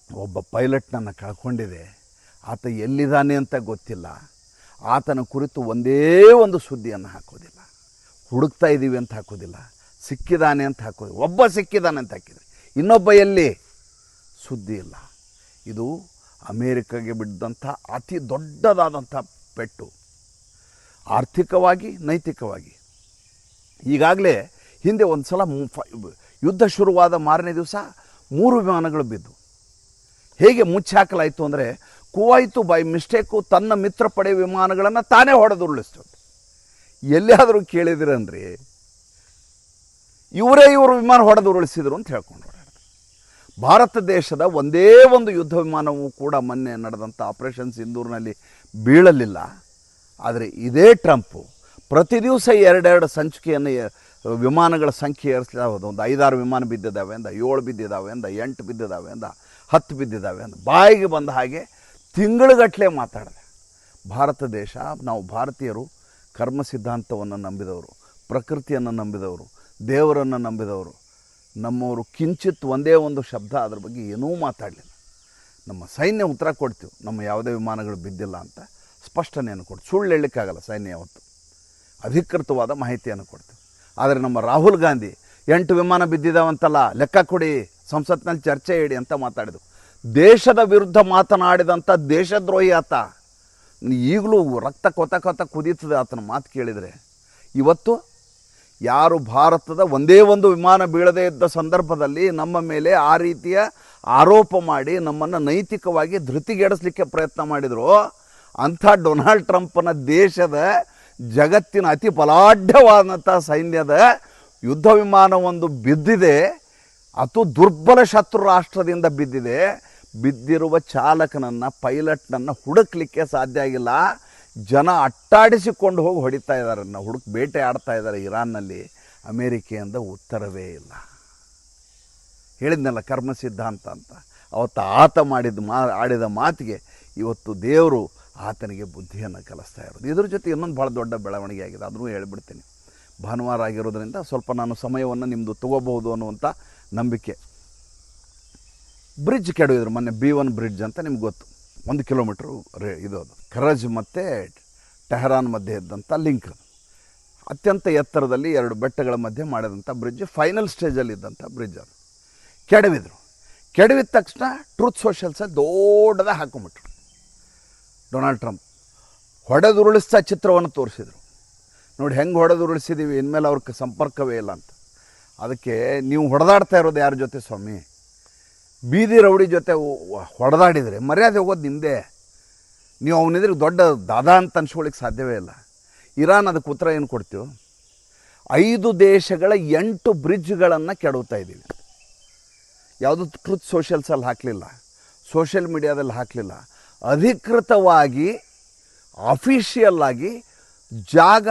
Speaker 1: ಒಬ್ಬ ಪೈಲಟ್ನನ್ನು ಕಳ್ಕೊಂಡಿದೆ. ಆತ ಎಲ್ಲಿದ್ದಾನೆ ಅಂತ ಗೊತ್ತಿಲ್ಲ. ಆತನ ಕುರಿತು ಒಂದೇ ಒಂದು ಸುದ್ದಿಯನ್ನು ಹಾಕೋದಿಲ್ಲ. ಹುಡುಕ್ತಾ ಇದ್ದೀವಿ ಅಂತ ಹಾಕೋದಿಲ್ಲ. ಸಿಕ್ಕಿದ್ದಾನೆ ಅಂತ ಹಾಕೋದು. ಒಬ್ಬ ಸಿಕ್ಕಿದ್ದಾನೆ ಅಂತ ಹಾಕಿದರೆ ಇನ್ನೊಬ್ಬ ಎಲ್ಲಿ? ಸುದ್ದಿ ಇಲ್ಲ. ಇದು ಅಮೇರಿಕಾಗೆ ಬಿದ್ದಂಥ ಅತಿ ದೊಡ್ಡದಾದಂಥ ಪೆಟ್ಟು, ಆರ್ಥಿಕವಾಗಿ, ನೈತಿಕವಾಗಿ. ಈಗಾಗಲೇ ಹಿಂದೆ ಒಂದು ಸಲ ಯುದ್ಧ ಶುರುವಾದ ಮಾರನೇ ದಿವಸ 3 ವಿಮಾನಗಳು ಬಿದ್ದು. ಹೇಗೆ ಮುಚ್ಚಿ ಹಾಕಲಾಯಿತು ಅಂದರೆ, ಕುವೈತು ಬೈ ಮಿಸ್ಟೇಕು ತನ್ನ ಮಿತ್ರ ಪಡೆ ವಿಮಾನಗಳನ್ನು ತಾನೇ ಹೊಡೆದುರುಳಿಸ್ತದೆ. ಎಲ್ಲಿಯಾದರೂ ಕೇಳಿದಿರನ್ರಿ, ಇವರು ವಿಮಾನ ಹೊಡೆದು ಉರುಳಿಸಿದರು ಅಂತ ಹೇಳ್ಕೊಂಡು ಓಡಾಡ್ತಾರೆ. ಭಾರತ ದೇಶದ ಒಂದೇ ಒಂದು ಯುದ್ಧ ವಿಮಾನವೂ ಕೂಡ ಮೊನ್ನೆ ನಡೆದಂಥ ಆಪರೇಷನ್ ಸಿಂಧೂರ್ನಲ್ಲಿ ಬೀಳಲಿಲ್ಲ. ಆದರೆ ಇದೇ ಟ್ರಂಪು ಪ್ರತಿ ದಿವಸ 2 ಸಂಚಿಕೆಯನ್ನು ವಿಮಾನಗಳ ಸಂಖ್ಯೆ ಏರಿಸ್ತಾ ಹೋದ. ಒಂದು 5-6 ವಿಮಾನ ಬಿದ್ದಿದ್ದಾವೆ ಅಂದ, 7 ಬಿದ್ದಿದ್ದಾವೆ ಅಂದ, 8 ಬಿದ್ದಿದ್ದಾವೆ ಅಂದ, 10 ಬಿದ್ದಿದ್ದಾವೆ ಅಂದ. ಬಾಯಿಗೆ ಬಂದ ಹಾಗೆ ತಿಂಗಳುಗಟ್ಟಲೆ ಮಾತಾಡಿದೆ. ಭಾರತ ದೇಶ, ನಾವು ಭಾರತೀಯರು ಕರ್ಮ ಸಿದ್ಧಾಂತವನ್ನು ನಂಬಿದವರು, ಪ್ರಕೃತಿಯನ್ನು ನಂಬಿದವರು, ದೇವರನ್ನು ನಂಬಿದವರು. ನಮ್ಮವರು ಕಿಂಚಿತ್ ಒಂದೇ ಒಂದು ಶಬ್ದ ಅದರ ಬಗ್ಗೆ ಏನೂ ಮಾತಾಡಲಿಲ್ಲ. ನಮ್ಮ ಸೈನ್ಯ ಉತ್ತರ ಕೊಡ್ತೀವಿ, ನಮ್ಮ ಯಾವುದೇ ವಿಮಾನಗಳು ಬಿದ್ದಿಲ್ಲ ಅಂತ ಸ್ಪಷ್ಟನೆಯನ್ನು ಕೊಡ್ತೀವಿ. ಸುಳ್ಳು ಹೇಳಲಿಕ್ಕಾಗಲ್ಲ. ಸೈನ್ಯ ಯಾವತ್ತು ಅಧಿಕೃತವಾದ ಮಾಹಿತಿಯನ್ನು ಕೊಡ್ತೀವಿ. ಆದರೆ ನಮ್ಮ ರಾಹುಲ್ ಗಾಂಧಿ 8 ವಿಮಾನ ಬಿದ್ದಿದ್ದಾವಂತಲ್ಲ, ಲೆಕ್ಕ ಕೊಡಿ, ಸಂಸತ್ನಲ್ಲಿ ಚರ್ಚೆ ಇಡಿ ಅಂತ ಮಾತಾಡಿದರು. ದೇಶದ ವಿರುದ್ಧ ಮಾತನಾಡಿದಂಥ ದೇಶದ್ರೋಹಿ ಆತ. ಈಗಲೂ ರಕ್ತ ಕೊತ ಕುದೀತದೆ ಆತನ ಮಾತು ಕೇಳಿದರೆ. ಇವತ್ತು ಯಾರು ಭಾರತದ ಒಂದೇ ಒಂದು ವಿಮಾನ ಬೀಳದೇ ಇದ್ದ ಸಂದರ್ಭದಲ್ಲಿ ನಮ್ಮ ಮೇಲೆ ಆ ರೀತಿಯ ಆರೋಪ ಮಾಡಿ ನಮ್ಮನ್ನು ನೈತಿಕವಾಗಿ ಧೃತಿಗೆಡಿಸಲಿಕ್ಕೆ ಪ್ರಯತ್ನ ಮಾಡಿದರು, ಅಂಥ ಡೊನಾಲ್ಡ್ ಟ್ರಂಪನ ದೇಶದ ಜಗತ್ತಿನ ಅತಿ ಬಲಾಢ್ಯವಾದಂಥ ಸೈನ್ಯದ ಯುದ್ಧ ವಿಮಾನವೊಂದು ಬಿದ್ದಿದೆ. ಅದು ದುರ್ಬಲ ಶತ್ರು ರಾಷ್ಟ್ರದಿಂದ ಬಿದ್ದಿದೆ. ಬಿದ್ದಿರುವ ಚಾಲಕನನ್ನು, ಪೈಲಟ್ನನ್ನು ಹುಡುಕ್ಲಿಕ್ಕೆ ಸಾಧ್ಯ ಆಗಿಲ್ಲ. ಜನ ಅಟ್ಟಾಡಿಸಿಕೊಂಡು ಹೋಗಿ ಹೊಡಿತಾ ಇದ್ದಾರೆ, ಬೇಟೆ ಆಡ್ತಾ ಇದ್ದಾರೆ ಇರಾನ್ನಲ್ಲಿ. ಅಮೇರಿಕೆಯಿಂದ ಉತ್ತರವೇ ಇಲ್ಲ. ಹೇಳಿದ್ನಲ್ಲ ಕರ್ಮ ಸಿದ್ಧಾಂತ ಅಂತ. ಅವತ್ತು ಆತ ಆಡಿದ ಮಾತಿಗೆ ಇವತ್ತು ದೇವರು ಆತನಿಗೆ ಬುದ್ಧಿಯನ್ನು ಕಲಿಸ್ತಾ ಇರೋದು. ಇದ್ರ ಜೊತೆ ಇನ್ನೊಂದು ಭಾಳ ದೊಡ್ಡ ಬೆಳವಣಿಗೆ ಆಗಿದೆ, ಅದನ್ನು ಹೇಳ್ಬಿಡ್ತೀನಿ. ಭಾನುವಾರ ಆಗಿರೋದ್ರಿಂದ ಸ್ವಲ್ಪ ನಾನು ಸಮಯವನ್ನು ನಿಮ್ಮದು ತಗೋಬಹುದು ಅನ್ನುವಂಥ ನಂಬಿಕೆ. ಬ್ರಿಡ್ಜ್ ಕೆಡವಿದ್ರು ಮೊನ್ನೆ, B1 ಬ್ರಿಡ್ಜ್ ಅಂತ ನಿಮ್ಗೆ ಗೊತ್ತು. 1 ಕಿಲೋಮೀಟ್ರು ಇದು ಅದು ಕರಜ್ ಮತ್ತು ಟೆಹರಾನ್ ಮಧ್ಯೆ ಇದ್ದಂಥ ಲಿಂಕ್. ಅತ್ಯಂತ ಎತ್ತರದಲ್ಲಿ 2 ಬೆಟ್ಟಗಳ ಮಧ್ಯೆ ಮಾಡಿದಂಥ ಬ್ರಿಡ್ಜ್, ಫೈನಲ್ ಸ್ಟೇಜಲ್ಲಿದ್ದಂಥ ಬ್ರಿಡ್ಜ್ ಅದು. ಕೆಡವಿದ್ರು. ಕೆಡವಿದ ತಕ್ಷಣ ಟ್ರೂತ್ ಸೋಷಲ್ಸಲ್ಲಿ ದೊಡ್ಡದಾಗಿ ಹಾಕೊಂಬಿಟ್ರು. ಡೊನಾಲ್ಡ್ ಟ್ರಂಪ್ ಹೊಡೆದುರುಳಿಸ್ತಾ ಚಿತ್ರವನ್ನು ತೋರಿಸಿದರು. ನೋಡಿ ಹೆಂಗೆ ಹೊಡೆದುರುಳಿಸಿದ್ದೀವಿ, ಇನ್ಮೇಲೆ ಅವ್ರಿಗೆ ಸಂಪರ್ಕವೇ ಇಲ್ಲ ಅಂತ. ಅದಕ್ಕೆ ನೀವು ಹೊಡೆದಾಡ್ತಾ ಇರೋದು ಯಾರ ಜೊತೆ ಸ್ವಾಮಿ? ಬೀದಿ ರೌಡಿ ಜೊತೆ ಹೊಡೆದಾಡಿದರೆ ಮರ್ಯಾದೆ ಹೋಗೋದು ನಿಮ್ಮದೇ. ನೀವು ಅವನಿದ್ರೆ ದೊಡ್ಡ ದಾದಾ ಅಂತ ಅನ್ಸ್ಕೊಳ್ಳಿಕ್ಕೆ ಸಾಧ್ಯವೇ ಇಲ್ಲ. ಇರಾನ್ ಅದಕ್ಕೆ ಉತ್ತರ ಏನು ಕೊಡ್ತೀವಿ? 5 ದೇಶಗಳ 8 ಬ್ರಿಡ್ಜ್ಗಳನ್ನು ಕೆಡವುತ್ತಾ ಇದ್ದೀವಿ. ಯಾವುದು ಟ್ರೂತ್ ಸೋಷಲ್ಸಲ್ಲಿ ಹಾಕಲಿಲ್ಲ, ಸೋಷಿಯಲ್ ಮೀಡಿಯಾದಲ್ಲಿ ಹಾಕಲಿಲ್ಲ. ಅಧಿಕೃತವಾಗಿ ಅಫಿಷಿಯಲ್ ಆಗಿ ಜಾಗ,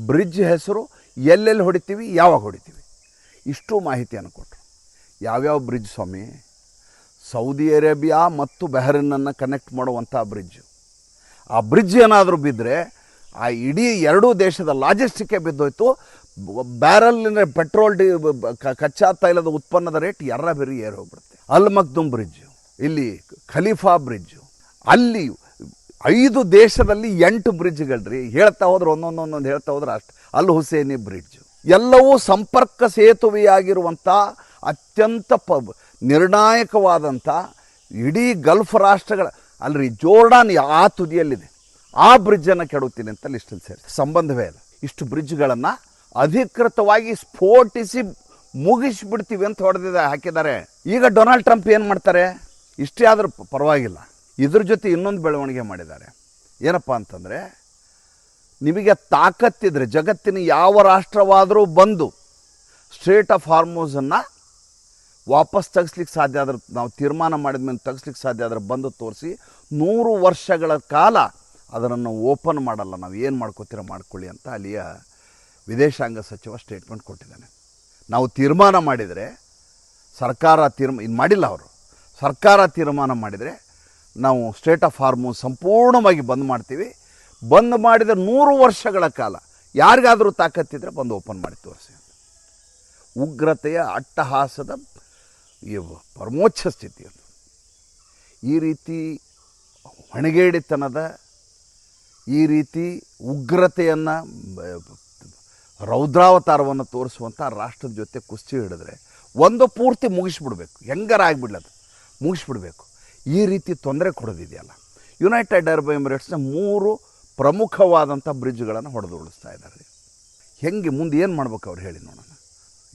Speaker 1: ಬ್ರಿಡ್ಜ್ ಹೆಸರು, ಎಲ್ಲೆಲ್ಲಿ ಹೊಡಿತೀವಿ, ಯಾವಾಗ ಹೊಡಿತೀವಿ, ಇಷ್ಟು ಮಾಹಿತಿಯನ್ನು ಕೊಟ್ಟರು. ಯಾವ್ಯಾವ ಬ್ರಿಡ್ಜ್ ಸ್ವಾಮಿ? ಸೌದಿ ಅರೇಬಿಯಾ ಮತ್ತು ಬೆಹರಿನನ್ನು ಕನೆಕ್ಟ್ ಮಾಡುವಂಥ ಬ್ರಿಡ್ಜು. ಆ ಬ್ರಿಡ್ಜ್ ಏನಾದರೂ ಬಿದ್ದರೆ ಆ ಇಡೀ 2 ದೇಶದ ಲಾಜಿಸ್ಟಿಕ್ಕೇ ಬಿದ್ದೋಯ್ತು. ಬ್ಯಾರಲ್ಲಿನ ಪೆಟ್ರೋಲ್ ಕಚ್ಚಾ ತೈಲದ ಉತ್ಪನ್ನದ ರೇಟ್ ಎರಬೇರಿ ಏರಿ ಹೋಗ್ಬಿಡುತ್ತೆ. ಅಲ್ ಮಕ್ದುಮ್ ಬ್ರಿಡ್ಜು, ಇಲ್ಲಿ ಖಲೀಫಾ ಬ್ರಿಡ್ಜು, ಅಲ್ಲಿ 5 ದೇಶದಲ್ಲಿ 8 ಬ್ರಿಡ್ಜ್ಗಳ್ರಿ. ಹೇಳ್ತಾ ಹೋದ್ರೆ ಒಂದೊಂದು ಹೇಳ್ತಾ ಹೋದ್ರೆ ಅಷ್ಟು. ಅಲ್ ಹುಸೇನಿ ಬ್ರಿಡ್ಜು, ಎಲ್ಲವೂ ಸಂಪರ್ಕ ಸೇತುವೆಯಾಗಿರುವಂಥ ಅತ್ಯಂತ ನಿರ್ಣಾಯಕವಾದಂಥ ಇಡೀ ಗಲ್ಫ್ ರಾಷ್ಟ್ರಗಳ ಅಲ್ರಿ ಜೋರ್ಡಾನ್ ಆ ತುದಿಯಲ್ಲಿದೆ. ಆ ಬ್ರಿಡ್ಜನ್ನು ಕೆಡುತ್ತೀನಿ ಅಂತ ಲಿಸ್ಟಲ್ಲಿ ಸೇರಿ ಸಂಬಂಧವೇ ಇಲ್ಲ. ಇಷ್ಟು ಬ್ರಿಡ್ಜ್ಗಳನ್ನು ಅಧಿಕೃತವಾಗಿ ಸ್ಫೋಟಿಸಿ ಮುಗಿಸ್ಬಿಡ್ತೀವಿ ಅಂತ ಹಾಕಿದ್ದಾರೆ. ಈಗ ಡೊನಾಲ್ಡ್ ಟ್ರಂಪ್ ಏನು ಮಾಡ್ತಾರೆ, ಇಷ್ಟೇ ಆದರೂ ಪರವಾಗಿಲ್ಲ, ಇದ್ರ ಜೊತೆ ಇನ್ನೊಂದು ಬೆಳವಣಿಗೆ ಮಾಡಿದ್ದಾರೆ. ಏನಪ್ಪ ಅಂತಂದರೆ, ನಿಮಗೆ ತಾಕತ್ತಿದ್ರೆ ಜಗತ್ತಿನ ಯಾವ ರಾಷ್ಟ್ರವಾದರೂ ಬಂದು ಸ್ಟ್ರೇಟ್ ಆಫ್ ಹಾರ್ಮೋಸನ್ನು ವಾಪಸ್ ತೆಗಿಸ್ಲಿಕ್ಕೆ ಸಾಧ್ಯ ಆದ್ರೆ, ನಾವು ತೀರ್ಮಾನ ಮಾಡಿದ ಮೇಲೆ ತೆಗಿಸ್ಲಿಕ್ಕೆ ಸಾಧ್ಯ ಆದರೆ ಬಂದು ತೋರಿಸಿ, 100 ವರ್ಷಗಳ ಕಾಲ ಅದನ್ನು ಓಪನ್ ಮಾಡಲ್ಲ, ನಾವು ಏನು ಮಾಡ್ಕೋತೀರ ಮಾಡ್ಕೊಳ್ಳಿ ಅಂತ ಅಲ್ಲಿಯ ವಿದೇಶಾಂಗ ಸಚಿವ ಸ್ಟೇಟ್ಮೆಂಟ್ ಕೊಟ್ಟಿದ್ದಾನೆ. ನಾವು ತೀರ್ಮಾನ ಮಾಡಿದರೆ ಸರ್ಕಾರ ಇದು ಮಾಡಿಲ್ಲ, ಅವರು ಸರ್ಕಾರ ತೀರ್ಮಾನ ಮಾಡಿದರೆ ನಾವು ಸ್ಟೇಟ್ ಆಫ್ ಹಾರ್ಮೋಸ್ ಸಂಪೂರ್ಣವಾಗಿ ಬಂದ್ ಮಾಡ್ತೀವಿ. ಬಂದ್ ಮಾಡಿದ 100 ವರ್ಷಗಳ ಕಾಲ ಯಾರಿಗಾದರೂ ತಾಕತ್ತಿದ್ರೆ ಬಂದು ಓಪನ್ ಮಾಡಿ ತೋರಿಸಿ. ಉಗ್ರತೆಯ ಅಟ್ಟಹಾಸದ ಪರಮೋಚ್ಚ ಸ್ಥಿತಿ ಅದು. ಈ ರೀತಿ ಹೊಣೆಗೇಡಿತನದ, ಈ ರೀತಿ ಉಗ್ರತೆಯನ್ನು, ರೌದ್ರಾವತಾರವನ್ನು ತೋರಿಸುವಂಥ ರಾಷ್ಟ್ರದ ಜೊತೆ ಕುಸ್ತಿ ಹಿಡಿದ್ರೆ ಒಂದು ಪೂರ್ತಿ ಮುಗಿಸ್ಬಿಡ್ಬೇಕು, ಹೆಂಗಾರ ಆಗಿಬಿಡ್ಲದು ಮುಗಿಸ್ಬಿಡ್ಬೇಕು. ಈ ರೀತಿ ತೊಂದರೆ ಕೊಡೋದಿದೆಯಲ್ಲ, ಯುನೈಟೆಡ್ ಅರಬ್ ಎಮಿರೇಟ್ಸ್ನ 3 ಪ್ರಮುಖವಾದಂಥ ಬ್ರಿಡ್ಜ್ಗಳನ್ನು ಹೊಡೆದು ಉಳಿಸ್ತಾ ಇದ್ದಾರೆ. ಹೆಂಗೆ ಮುಂದೆ ಏನು ಮಾಡ್ಬೇಕು ಅವ್ರು ಹೇಳಿ ನೋಡೋಣ.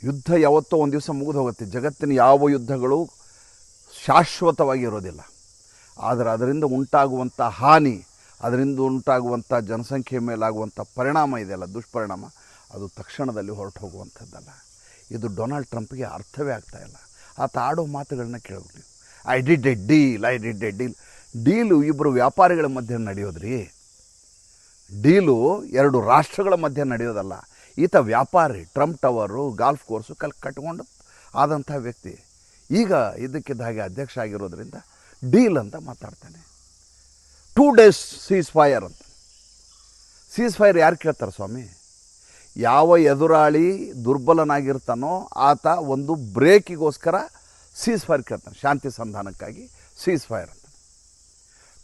Speaker 1: ಯುದ್ಧ ಯಾವತ್ತೋ ಒಂದು ದಿವಸ ಮುಗಿದು ಹೋಗುತ್ತೆ. ಜಗತ್ತಿನ ಯಾವ ಯುದ್ಧಗಳು ಶಾಶ್ವತವಾಗಿ ಇರೋದಿಲ್ಲ. ಆದರೆ ಅದರಿಂದ ಉಂಟಾಗುವಂಥ ಹಾನಿ, ಅದರಿಂದ ಉಂಟಾಗುವಂಥ ಜನಸಂಖ್ಯೆ ಮೇಲಾಗುವಂಥ ಪರಿಣಾಮ ಇದೆಯಲ್ಲ, ದುಷ್ಪರಿಣಾಮ, ಅದು ತಕ್ಷಣದಲ್ಲಿ ಹೊರಟು ಹೋಗುವಂಥದ್ದಲ್ಲ. ಇದು ಡೊನಾಲ್ಡ್ ಟ್ರಂಪ್ಗೆ ಅರ್ಥವೇ ಆಗ್ತಾಯಿಲ್ಲ. ಆತ ಆಡೋ ಮಾತುಗಳನ್ನ ಕೇಳಬೇಕು ನೀವು. I did A deal. Deal ಇಬ್ಬರು ವ್ಯಾಪಾರಿಗಳ ಮಧ್ಯೆ ನಡೆಯೋದ್ರಿ. ಡೀಲು 2 ರಾಷ್ಟ್ರಗಳ ಮಧ್ಯೆ ನಡೆಯೋದಲ್ಲ. ಈತ ವ್ಯಾಪಾರಿ, ಟ್ರಂಪ್ ಟವರು, ಗಾಲ್ಫ್ ಕೋರ್ಸು ಕಟ್ಕೊಂಡು ಆದಂಥ ವ್ಯಕ್ತಿ. ಈಗ ಇದಕ್ಕಿದ್ದ ಹಾಗೆ ಅಧ್ಯಕ್ಷ ಆಗಿರೋದ್ರಿಂದ ಡೀಲ್ ಅಂತ ಮಾತಾಡ್ತಾನೆ. 2 days ಸೀಸ್ ಫೈರ್ ಅಂತ. ಸೀಸ್ ಫೈರ್ ಯಾರು ಕೇಳ್ತಾರೆ ಸ್ವಾಮಿ? ಯಾವ ಎದುರಾಳಿ ದುರ್ಬಲನಾಗಿರ್ತಾನೋ ಆತ ಒಂದು ಬ್ರೇಕಿಗೋಸ್ಕರ ಸೀಸ್ ಫೈರ್ ಕೇಳ್ತಾನೆ, ಶಾಂತಿ ಸಂಧಾನಕ್ಕಾಗಿ ಸೀಸ್ ಫೈರ್ ಅಂತ.